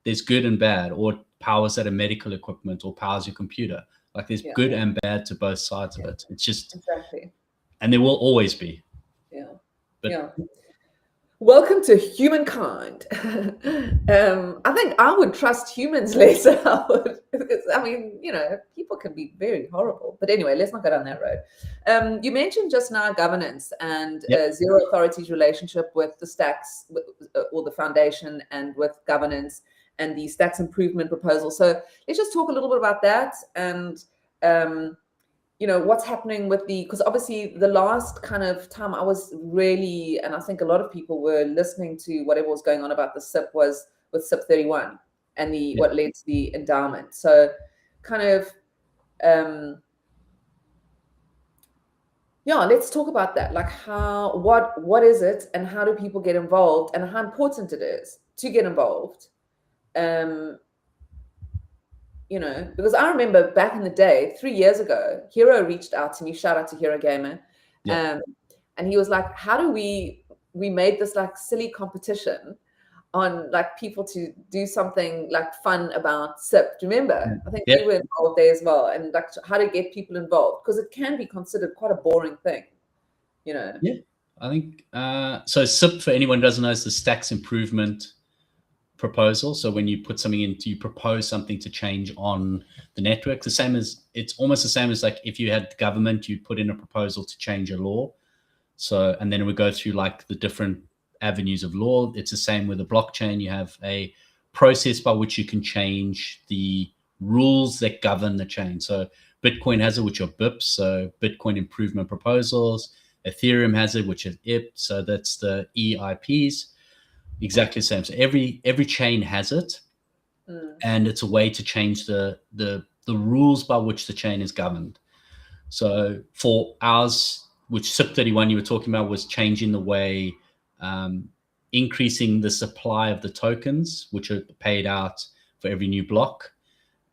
there's good and bad, or powers that are medical equipment, or powers your computer. Like, there's good and bad to both sides of it. It's just exactly, and there will always be. Yeah, but welcome to humankind. I think I would trust humans less. Because I mean, people can be very horrible. But anyway, let's not go down that road. You mentioned just now governance and Zero Authority's relationship with the Stacks or the foundation, and with governance and the Stacks improvement proposal. So let's just talk a little bit about that, and what's happening with because obviously the last kind of time I was really, and I think a lot of people were listening to whatever was going on about the SIP was with SIP 31 and what led to the endowment. So kind of, let's talk about that. Like what is it, and how do people get involved, and how important it is to get involved? Because I remember back in the day, 3 years ago, Hero reached out to me, shout out to Hero Gamer. And he was like, how do we made this like silly competition on like people to do something like fun about SIP. Do you remember? I think you were involved there as well. And like how to get people involved, because it can be considered quite a boring thing, Yeah, I think, so SIP, for anyone who doesn't know, is the Stacks Improvement proposal. So when you put something into, you propose something to change on the network. It's almost the same as like if you had government, you'd put in a proposal to change a law. So, and then we go through like the different avenues of law. It's the same with a blockchain. You have a process by which you can change the rules that govern the chain. So Bitcoin has it, which are BIPs, so Bitcoin Improvement Proposals. Ethereum has it, which is IP, so that's the EIPs. Exactly the same. So every chain has it, and it's a way to change the rules by which the chain is governed. So for ours, which SIP31 you were talking about, was changing the way, increasing the supply of the tokens, which are paid out for every new block,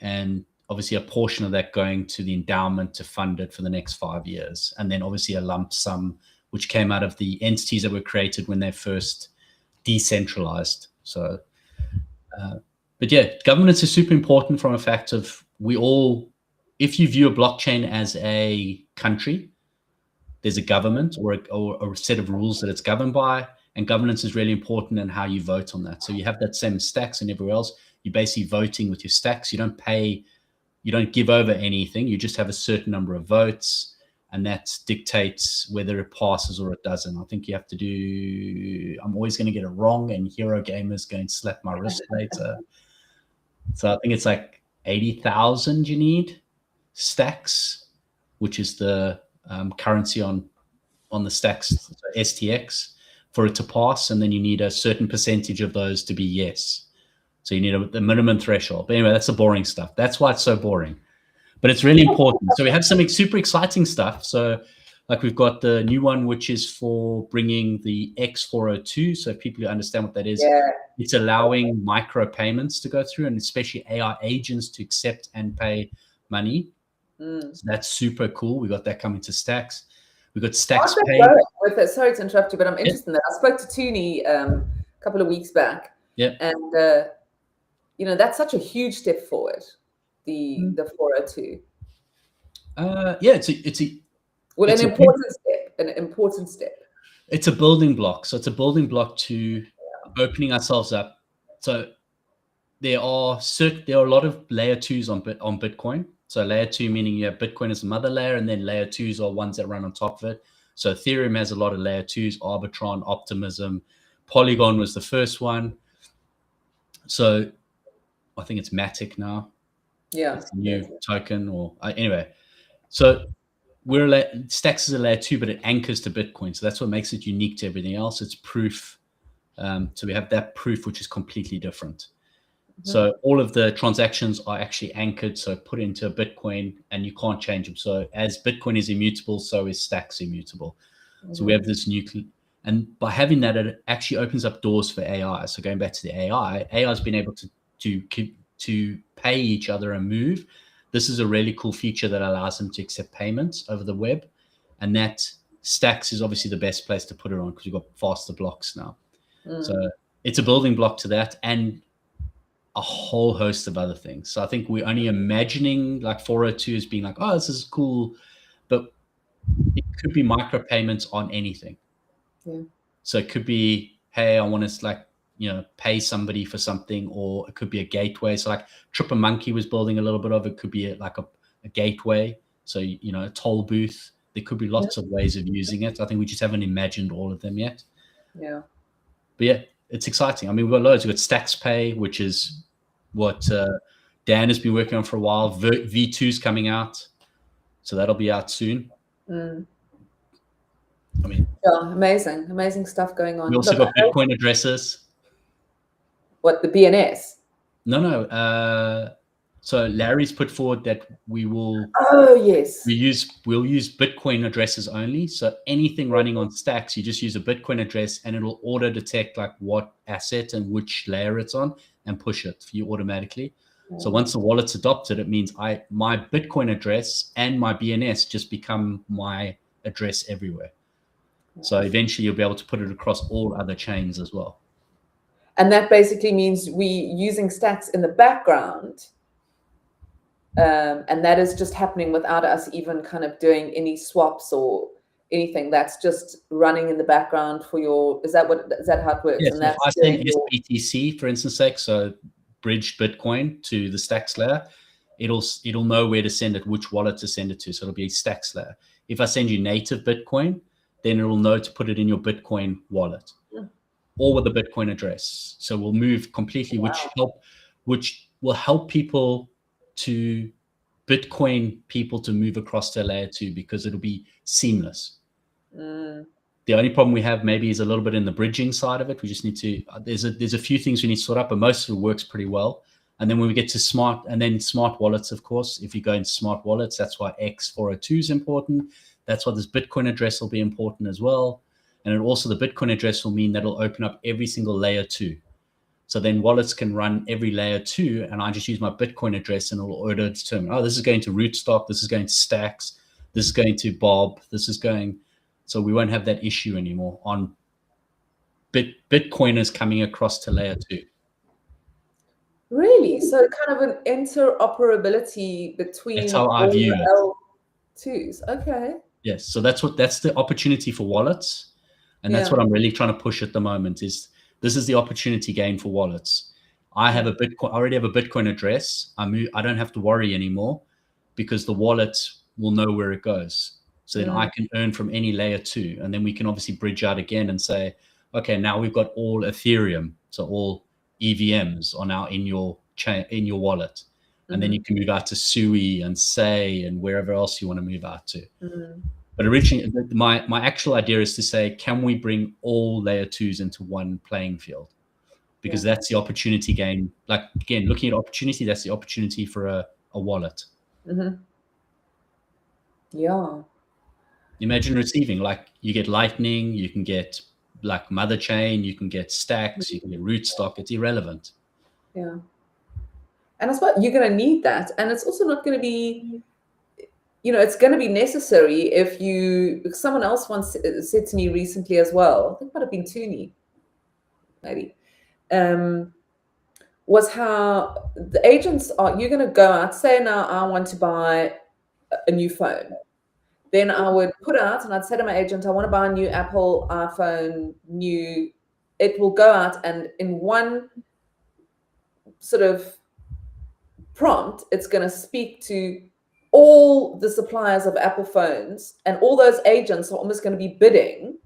and obviously a portion of that going to the endowment to fund it for the next 5 years. And then obviously a lump sum, which came out of the entities that were created when they first decentralized. So, but yeah, governance is super important from a fact of if you view a blockchain as a country, there's a government or a set of rules that it's governed by, and governance is really important in how you vote on that. So you have that same stacks and everywhere else. You're basically voting with your stacks. You don't give over anything. You just have a certain number of votes, and that dictates whether it passes or it doesn't. I think you have to do, I'm always going to get it wrong, and Hero Gamer's going to slap my wrist later. So I think it's like 80,000 you need stacks, which is the currency on the stacks, so STX, for it to pass. And then you need a certain percentage of those to be yes. So you need the minimum threshold. But anyway, that's the boring stuff. That's why it's so boring. But it's really important. So we have some super exciting stuff. So like we've got the new one, which is for bringing the X402. So people who understand what that is, it's allowing micro payments to go through, and especially AI agents to accept and pay money. So that's super cool. We got that coming to Stacks. We got Stacks Pay. Sorry to interrupt you, but I'm interested in that. I spoke to Toonie a couple of weeks back. And that's such a huge step forward. The 402. It's an important step. It's a building block. So it's a building block to opening ourselves up. So there are a lot of layer 2s on Bitcoin. So layer 2 meaning you have Bitcoin as the mother layer, and then layer 2s are ones that run on top of it. So Ethereum has a lot of layer 2s, Arbitron, Optimism. Polygon was the first one. So I think it's Matic now. It's a new token, or anyway. So Stacks is a layer 2, but it anchors to Bitcoin. So that's what makes it unique to everything else. It's proof. So we have that proof, which is completely different. So all of the transactions are actually anchored, so put into a Bitcoin, and you can't change them. So as Bitcoin is immutable, so is Stacks immutable. So we have this and by having that, it actually opens up doors for AI. So going back to the AI has been able to pay each other and move. This is a really cool feature that allows them to accept payments over the web, and that Stacks is obviously the best place to put it on because you've got faster blocks now. So it's a building block to that, and a whole host of other things. So I think we're only imagining like 402 as being like, oh, this is cool, but it could be micropayments on anything. So it could be, hey, I want to pay somebody for something, or it could be a gateway. So like Tripper Monkey was building a little bit of it. Could be like a gateway. So, a toll booth. There could be lots of ways of using it. I think we just haven't imagined all of them yet. But yeah, it's exciting. I mean, we've got loads. We've got Stacks Pay, which is what Dan has been working on for a while. V2's coming out. So that'll be out soon. I mean, amazing stuff going on. We also got Bitcoin addresses. What, the BNS? No. So Larry's put forward that we will. Oh yes. We'll use Bitcoin addresses only. So anything running on Stacks, you just use a Bitcoin address, and it'll auto detect like what asset and which layer it's on, and push it for you automatically. So once the wallet's adopted, it means my Bitcoin address and my BNS just become my address everywhere. So eventually you'll be able to put it across all other chains as well. And that basically means we using Stacks in the background. And that is just happening without us even kind of doing any swaps or anything. That's just running in the background for your. Is that how it works? Yes. And If that's I send your, SBTC, for instance, so bridged Bitcoin to the Stacks layer, it'll know where to send it, which wallet to send it to. So it'll be Stacks layer. If I send you native Bitcoin, then it'll know to put it in your Bitcoin wallet or with a Bitcoin address. So we'll move completely, which will help people to Bitcoin people to move across to layer 2 because it'll be seamless. The only problem we have maybe is a little bit in the bridging side of it. We just need to, there's a few things we need to sort out, but most of it works pretty well. And then when we get to smart wallets, of course, if you go into smart wallets, that's why X402 is important. That's why this Bitcoin address will be important as well. And it also, the Bitcoin address will mean that it'll open up every single layer 2. So then wallets can run every layer 2, and I just use my Bitcoin address and it'll auto determine, oh, this is going to Rootstock, this is going to Stacks, this is going to Bob, this is going, so we won't have that issue anymore on Bitcoiners coming across to layer 2. Really? So kind of an interoperability between that's how I view all L2s. Okay. Yes, so that's the opportunity for wallets, and that's what I'm really trying to push at the moment. Is this is the opportunity gain for wallets. I already have a Bitcoin address. I don't have to worry anymore because the wallet will know where it goes. So then I can earn from any layer 2, and then we can obviously bridge out again and say, okay, now we've got all Ethereum, so all EVMs are now in your wallet, and then you can move out to Sui and Say and wherever else you want to move out to. But originally, my actual idea is to say, can we bring all layer 2s into one playing field? Because that's the opportunity gain. Like, again, looking at opportunity, that's the opportunity for a wallet. Yeah. Imagine receiving, like, you get Lightning, you can get like Mother Chain, you can get Stacks, you can get Rootstock. It's irrelevant. Yeah. And I suppose you're going to need that. And it's also not going to be, it's going to be necessary if someone else once said to me recently as well, I think it might have been Toonie, maybe, was how the agents you're going to go out, say now I want to buy a new phone. Then I would put out and I'd say to my agent, I want to buy a new Apple iPhone, it will go out, and in one sort of prompt, it's going to speak to all the suppliers of Apple phones, and all those agents are almost going to be bidding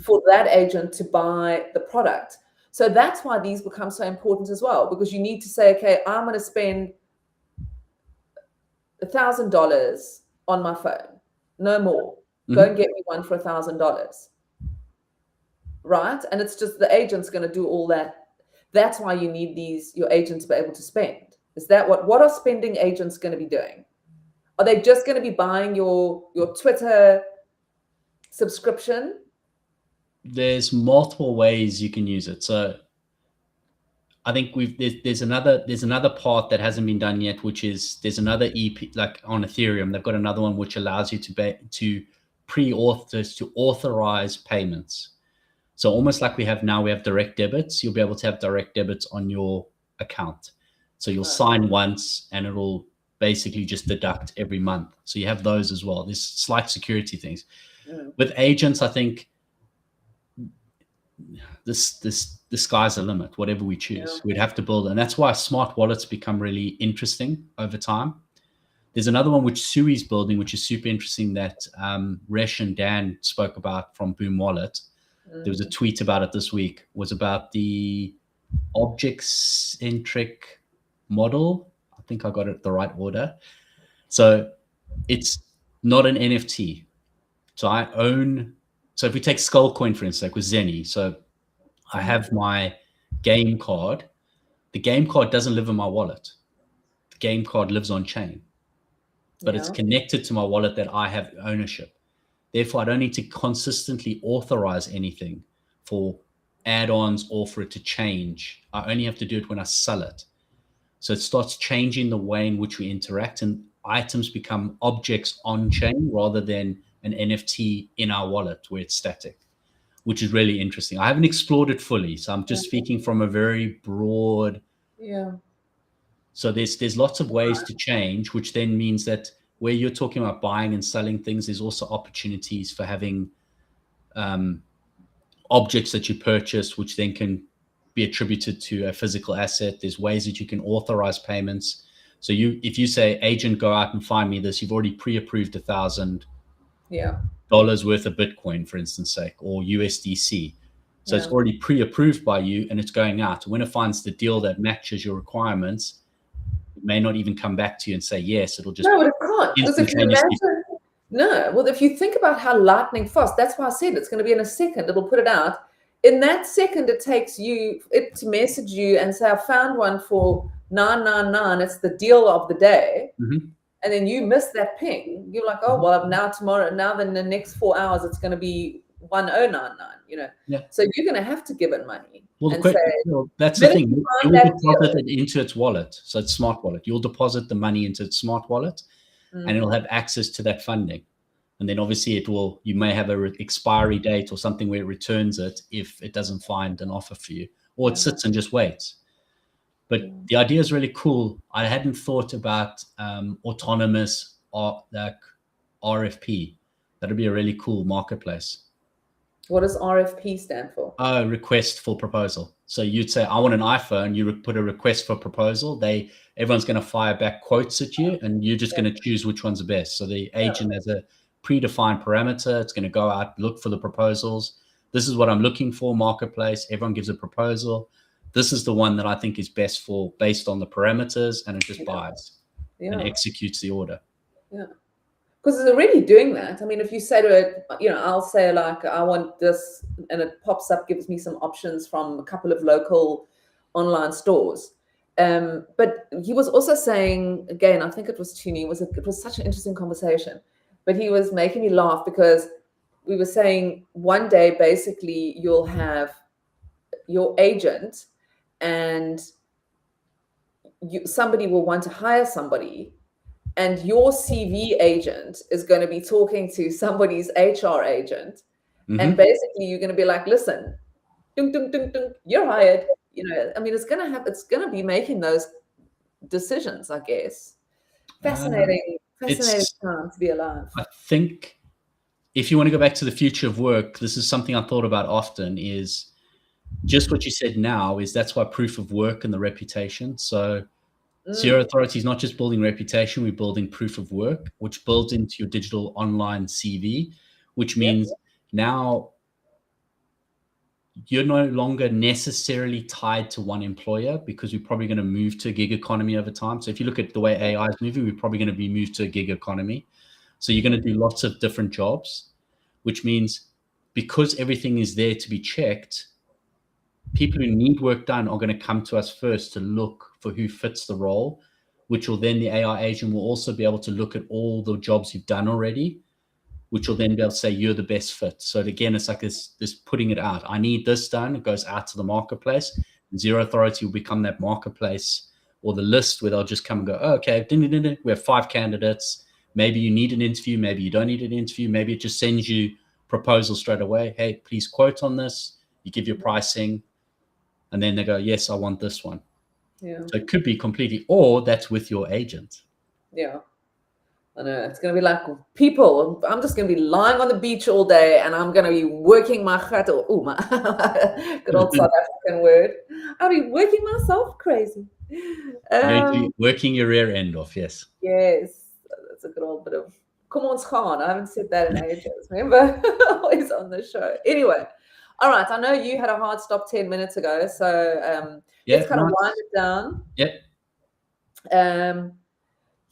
for that agent to buy the product. So that's why these become so important as well, because you need to say, okay, I'm going to spend $1,000 on my phone. No more. Go and get me one for $1,000. Right? And it's just the agent's going to do all that. That's why you need your agents to be able to spend. Is that what are spending agents going to be doing? Are they just going to be buying your Twitter subscription? There's multiple ways you can use it. So I think there's another part that hasn't been done yet, which is there's another EP, like on Ethereum, they've got another one which allows you to authorize payments. So almost like we have direct debits, you'll be able to have direct debits on your account. So you'll sign once and it'll basically just deduct every month. So you have those as well. There's slight security things. With agents, I think the sky's the limit. Whatever we choose, we'd have to build, and that's why smart wallets become really interesting over time. There's another one which Sui's building, which is super interesting, that Resh and Dan spoke about from Boom Wallet. There was a tweet about it this week. Was about the object-centric model. I think I got it the right order. So it's not an NFT. So if we take Skullcoin, for instance, like with Zenny, so I have my game card. The game card doesn't live in my wallet. The game card lives on chain, but it's connected to my wallet that I have ownership. Therefore, I don't need to consistently authorize anything for add-ons or for it to change. I only have to do it when I sell it. So it starts changing the way in which we interact, and items become objects on chain rather than an NFT in our wallet where it's static, which is really interesting. I haven't explored it fully, so I'm just speaking from a very broad. Yeah. So there's lots of ways to change, which then means that where you're talking about buying and selling things, there's also opportunities for having objects that you purchase, which then can be attributed to a physical asset. There's ways that you can authorize payments. So if you say, agent, go out and find me this, you've already pre-approved $1,000 worth of Bitcoin, for instance sake, or USDC. So it's already pre-approved by you and it's going out. When it finds the deal that matches your requirements, it may not even come back to you and say yes. It'll just it can't. Because if you imagine, well, if you think about how lightning fast, that's why I said it's going to be in a second. It'll put it out. In that second, it takes it to message you and say, I found one for $9.99. It's the deal of the day. And then you miss that ping. You're like, oh, well, now then the next 4 hours, it's going to be 1099, So you're going to have to give it money. Well, that's the thing. You will deposit it into its wallet. So it's smart wallet. You'll deposit the money into its smart wallet and it'll have access to that funding. And then obviously you may have a expiry date or something where it returns it if it doesn't find an offer for you, or it sits and just waits. But the idea is really cool. I hadn't thought about autonomous RFP. That'd be a really cool marketplace. What does RFP stand for? Request for proposal. So you'd say, I want an iPhone. You put a request for proposal. Everyone's going to fire back quotes at you, and you're just going to choose which one's the best. So the agent has a predefined parameter. It's going to go out, look for the proposals. This is what I'm looking for, marketplace. Everyone gives a proposal. This is the one that I think is best for based on the parameters, and it just buys and executes the order. Yeah. Because it's already doing that. I mean, if you say to it, I'll say like, I want this, and it pops up, gives me some options from a couple of local online stores. But he was also saying, again, I think it was Tuni, it was such an interesting conversation, but he was making me laugh because we were saying one day, basically, you'll have your agent and somebody will want to hire somebody, and your CV agent is going to be talking to somebody's HR agent. And basically you're going to be like, listen, dun, dun, dun, dun, you're hired. I mean, it's going to be making those decisions, I guess. Fascinating time to be alive. I think if you want to go back to the future of work, this is something I thought about often, is just what you said now, is that's why proof of work and the reputation. So Zero Authority is not just building reputation, we're building proof of work, which builds into your digital online CV, which means now you're no longer necessarily tied to one employer, because we're probably going to move to a gig economy over time. So if you look at the way AI is moving, we're probably going to be moved to a gig economy. So you're going to do lots of different jobs, which means because everything is there to be checked, people who need work done are going to come to us first to look for who fits the role, which will then the AI agent will also be able to look at all the jobs you've done already, which will then be able to say you're the best fit. So again, it's like this putting it out. I need this done. It goes out to the marketplace. Zero Authority will become that marketplace or the list where they'll just come and go, oh, okay, we have 5 candidates. Maybe you need an interview. Maybe you don't need an interview. Maybe it just sends you proposals straight away. Hey, please quote on this. You give your pricing. And then they go, yes, I want this one. Yeah. So it could be completely, or that's with your agent. Yeah. I know. It's going to be like, people, I'm just going to be lying on the beach all day and I'm going to be working my my good old South African word. I'll be working myself crazy. Working your rear end off, yes. Yes. That's a good old bit of, come on, Khan. I haven't said that in ages. Remember? Always on the show. Anyway. All right, I know you had a hard stop 10 minutes ago, so let's kind of wind it down.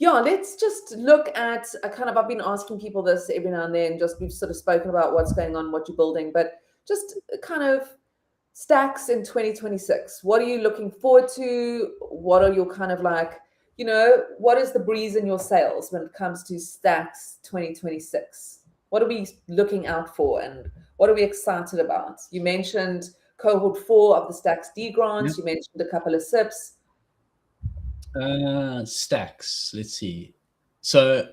Let's just look at I've been asking people this every now and then, we've sort of spoken about what's going on, what you're building, but just kind of stacks in 2026. What are you looking forward to? What are your kind of like, what is the breeze in your sales when it comes to stacks 2026? What are we looking out for and what are we excited about? You mentioned cohort 4 of the Stacks D grants. You mentioned a couple of SIPs. Stacks, let's see. So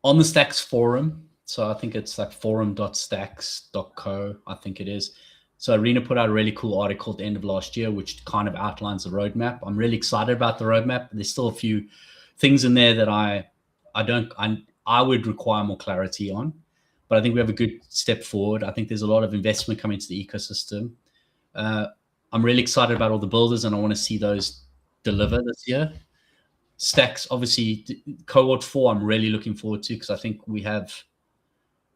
on the Stacks forum, so I think it's like forum.stacks.co, I think it is. So Arena put out a really cool article at the end of last year, which kind of outlines the roadmap. I'm really excited about the roadmap. There's still a few things in there that I would require more clarity on. But I think we have a good step forward. I think there's a lot of investment coming into the ecosystem. I'm really excited about all the builders, and I want to see those deliver this year. Stacks, obviously, cohort 4, I'm really looking forward to, because I think we have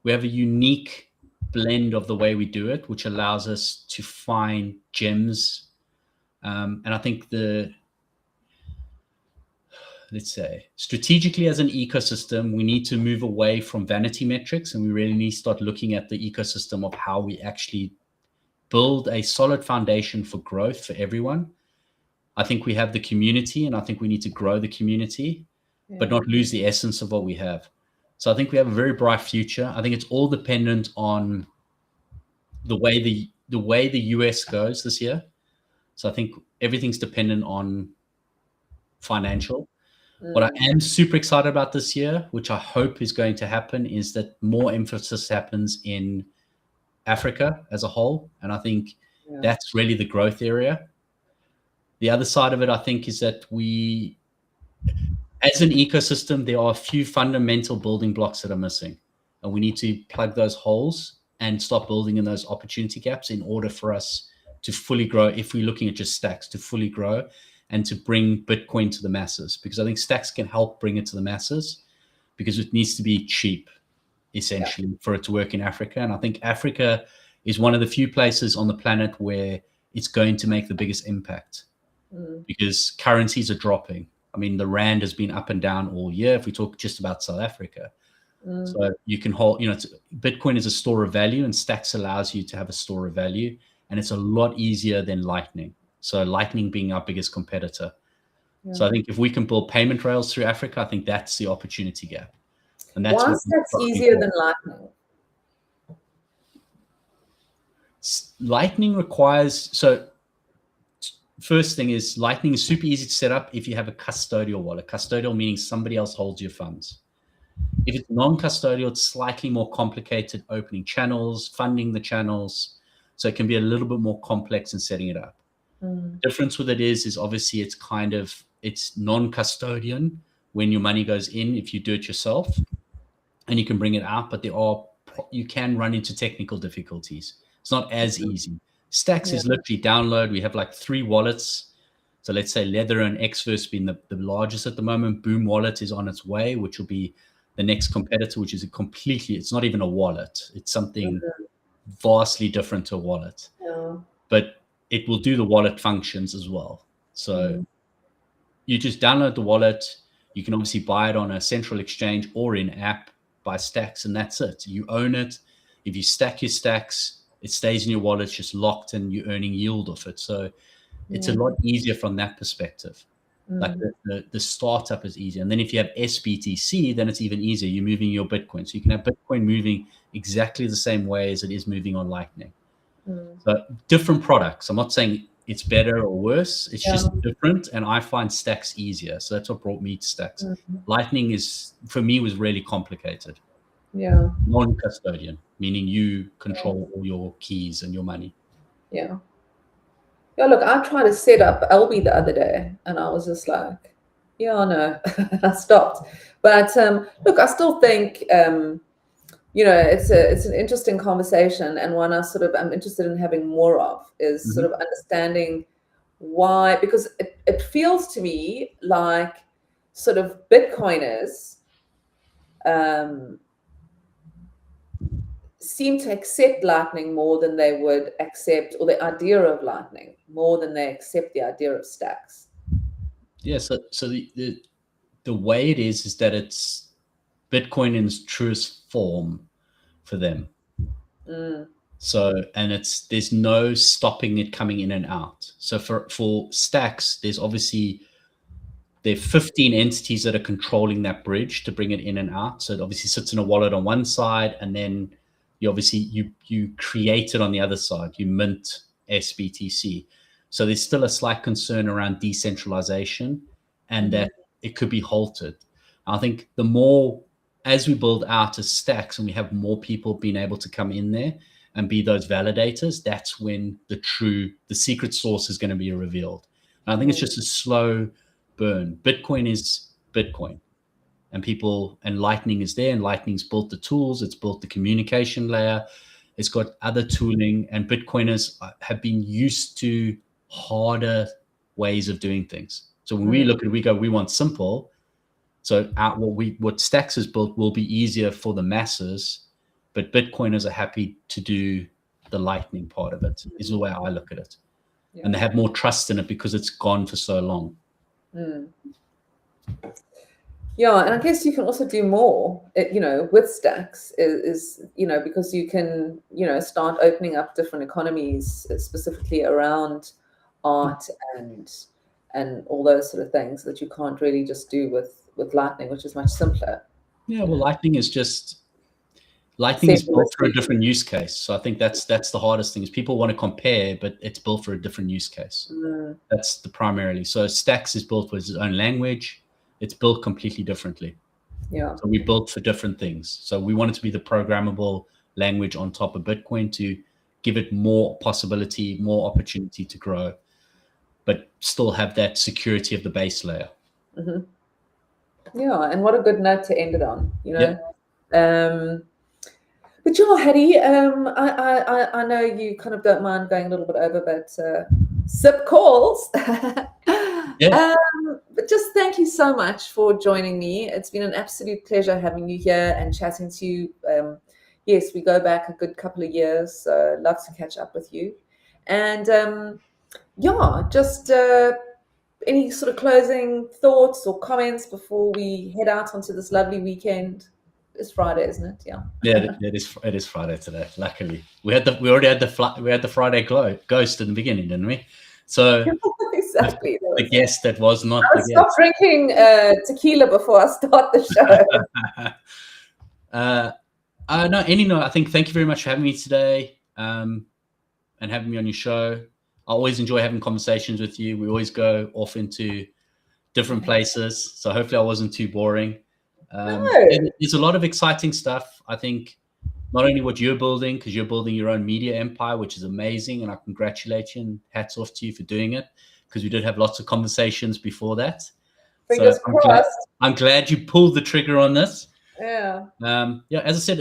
a unique blend of the way we do it, which allows us to find gems. And I think let's say, strategically as an ecosystem, we need to move away from vanity metrics, and we really need to start looking at the ecosystem of how we actually build a solid foundation for growth for everyone. I think we have the community, and I think we need to grow the community, but not lose the essence of what we have. So I think we have a very bright future. I think it's all dependent on the way the US goes this year. So I think everything's dependent on financial. What I am super excited about this year, which I hope is going to happen, is that more emphasis happens in Africa as a whole. And I think that's really the growth area. The other side of it, I think, is that we, as an ecosystem, there are a few fundamental building blocks that are missing. And we need to plug those holes and start building in those opportunity gaps in order for us to fully grow, if we're looking at just stacks, to fully grow and to bring Bitcoin to the masses. Because I think stacks can help bring it to the masses, because it needs to be cheap, essentially, for it to work in Africa. And I think Africa is one of the few places on the planet where it's going to make the biggest impact, because currencies are dropping. I mean, the rand has been up and down all year, if we talk just about South Africa. So you can hold, Bitcoin is a store of value, and stacks allows you to have a store of value, and it's a lot easier than Lightning. So Lightning being our biggest competitor. So I think if we can build payment rails through Africa, I think that's the opportunity gap. And that's why is that easier than Lightning? Lightning requires, so first thing is, Lightning is super easy to set up if you have a custodial wallet. Custodial meaning somebody else holds your funds. If it's non-custodial, it's slightly more complicated, opening channels, funding the channels. So it can be a little bit more complex in setting it up. The difference with it is obviously it's non-custodian when your money goes in, if you do it yourself, and you can bring it out, but you can run into technical difficulties. It's not as easy. Stacks is literally download. We have like 3 wallets. So let's say Leather and Xverse being the largest at the moment. Boom Wallet is on its way, which will be the next competitor, which is it's not even a wallet. It's something vastly different to a wallet. But it will do the wallet functions as well. So you just download the wallet. You can obviously buy it on a central exchange or in app by stacks, and that's it. You own it. If you stack your stacks, it stays in your wallet, it's just locked, and you're earning yield off it. So it's a lot easier from that perspective. Like the startup is easier. And then if you have SBTC, then it's even easier. You're moving your Bitcoin. So you can have Bitcoin moving exactly the same way as it is moving on Lightning. So different products. I'm not saying it's better or worse. It's just different. And I find stacks easier. So that's what brought me to stacks. Lightning for me, was really complicated. Non-custodian, meaning you control all your keys and your money. Look, I tried to set up LB the other day, and I was just like, no, I stopped. But look, I still think, it's an interesting conversation, and one I'm interested in having more of is sort of understanding why, because it feels to me like sort of Bitcoiners seem to accept Lightning more than they would accept, or the idea of Lightning more than they accept the idea of stacks. So the way it is that it's Bitcoin in its truest form for them. So, and there's no stopping it coming in and out. So for stacks, there are 15 entities that are controlling that bridge to bring it in and out. So it obviously sits in a wallet on one side, and then you create it on the other side. You mint SBTC. So there's still a slight concern around decentralization, and that it could be halted. I think the more, as we build out as stacks and we have more people being able to come in there and be those validators, that's when the secret sauce is going to be revealed. And I think it's just a slow burn. Bitcoin is Bitcoin. And Lightning is there, and Lightning's built the tools, it's built the communication layer, it's got other tooling, and Bitcoiners have been used to harder ways of doing things. So when we look at it, we go, we want simple. So what Stacks has built will be easier for the masses, but Bitcoiners are happy to do the Lightning part of it, is the way I look at it. Yeah. And they have more trust in it because it's gone for so long. Yeah, and I guess you can also do more, with Stacks is because you can, start opening up different economies specifically around art and all those sort of things that you can't really just do with Lightning, which is much simpler. Yeah, well, Lightning is built for a different use case. So I think that's the hardest thing is people want to compare, but it's built for a different use case. That's the primarily. So Stacks is built with its own language. It's built completely differently. Yeah. So we built for different things. So we wanted to be the programmable language on top of Bitcoin to give it more possibility, more opportunity to grow, but still have that security of the base layer. Yeah, and what a good note to end it on, Yep. But Hattie, I know you kind of don't mind going a little bit over, but sip calls. Yeah. But just thank you so much for joining me. It's been an absolute pleasure having you here and chatting to you. Yes, we go back a good couple of years. So love to catch up with you. And just any sort of closing thoughts or comments before we head out onto this lovely weekend. It's Friday, isn't it? Yeah. Yeah, it is Friday today. Luckily, we already had the Friday ghost in the beginning, didn't we? So exactly. The guest that was not. I'll stop drinking tequila before I start the show. No. I think thank you very much for having me today, and having me on your show. I always enjoy having conversations with you. We always go off into different places, so hopefully I wasn't too boring. There's a lot of exciting stuff. I think not only what you're building, because you're building your own media empire, which is amazing, and I congratulate you and hats off to you for doing it, because we did have lots of conversations before that. Fingers crossed. I'm glad you pulled the trigger on this. Yeah. As I said,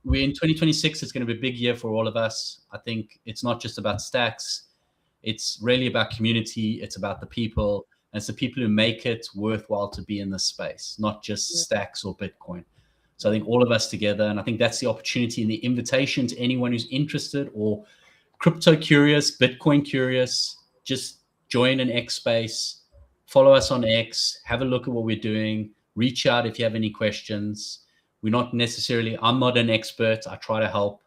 we're in 2026. It's going to be a big year for all of us. I think it's not just about Stacks. It's really about community. It's about the people. And it's the people who make it worthwhile to be in this space, not just Stacks or Bitcoin. So I think all of us together, and I think that's the opportunity and the invitation to anyone who's interested or crypto curious, Bitcoin curious, just join an X space, follow us on X, have a look at what we're doing, reach out if you have any questions. I'm not an expert. I try to help.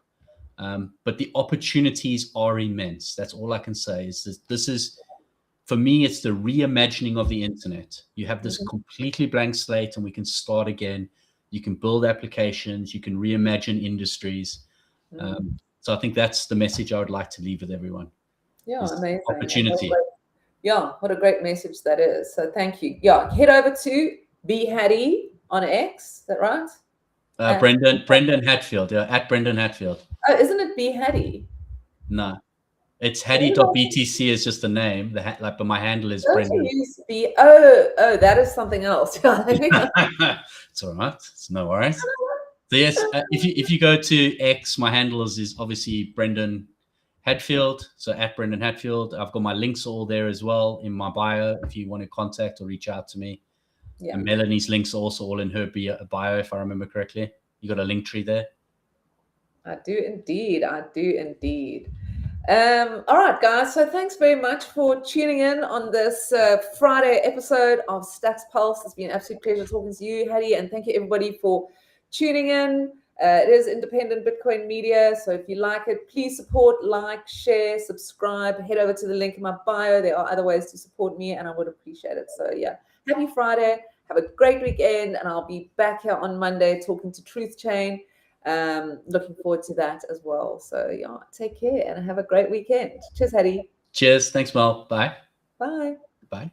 But the opportunities are immense. That's all I can say is this is, for me, it's the reimagining of the internet. You have this completely blank slate and we can start again. You can build applications. You can reimagine industries. So I think that's the message I would like to leave with everyone. Yeah, amazing. Opportunity. What a great message that is. So thank you. Yeah, head over to bhattie on X. Is that right? Brendyn Hadfield. Yeah, at Brendyn Hadfield. Oh, isn't it bhattie? No, it's Haddy.btc is just the name. But my handle is Brendyn. That is something else. It's all right. It's no worries. So yes, if you go to X, my handle is obviously Brendyn Hadfield. So at Brendyn Hadfield, I've got my links all there as well in my bio. If you want to contact or reach out to me. Yeah. And Melanie's links are also all in her bio, if I remember correctly. You got a link tree there? I do indeed. All right, guys. So thanks very much for tuning in on this Friday episode of Stacks Pulse. It's been an absolute pleasure talking to you, Hattie, and thank you everybody for tuning in. It is independent Bitcoin media, so if you like it, please support, like, share, subscribe. Head over to the link in my bio. There are other ways to support me, and I would appreciate it. So yeah, happy Friday. Have a great weekend, and I'll be back here on Monday talking to Truth Chain. Looking forward to that as well. So yeah, take care and have a great weekend. Cheers, Hattie. Cheers. Thanks, Mel. Bye. Bye. Bye.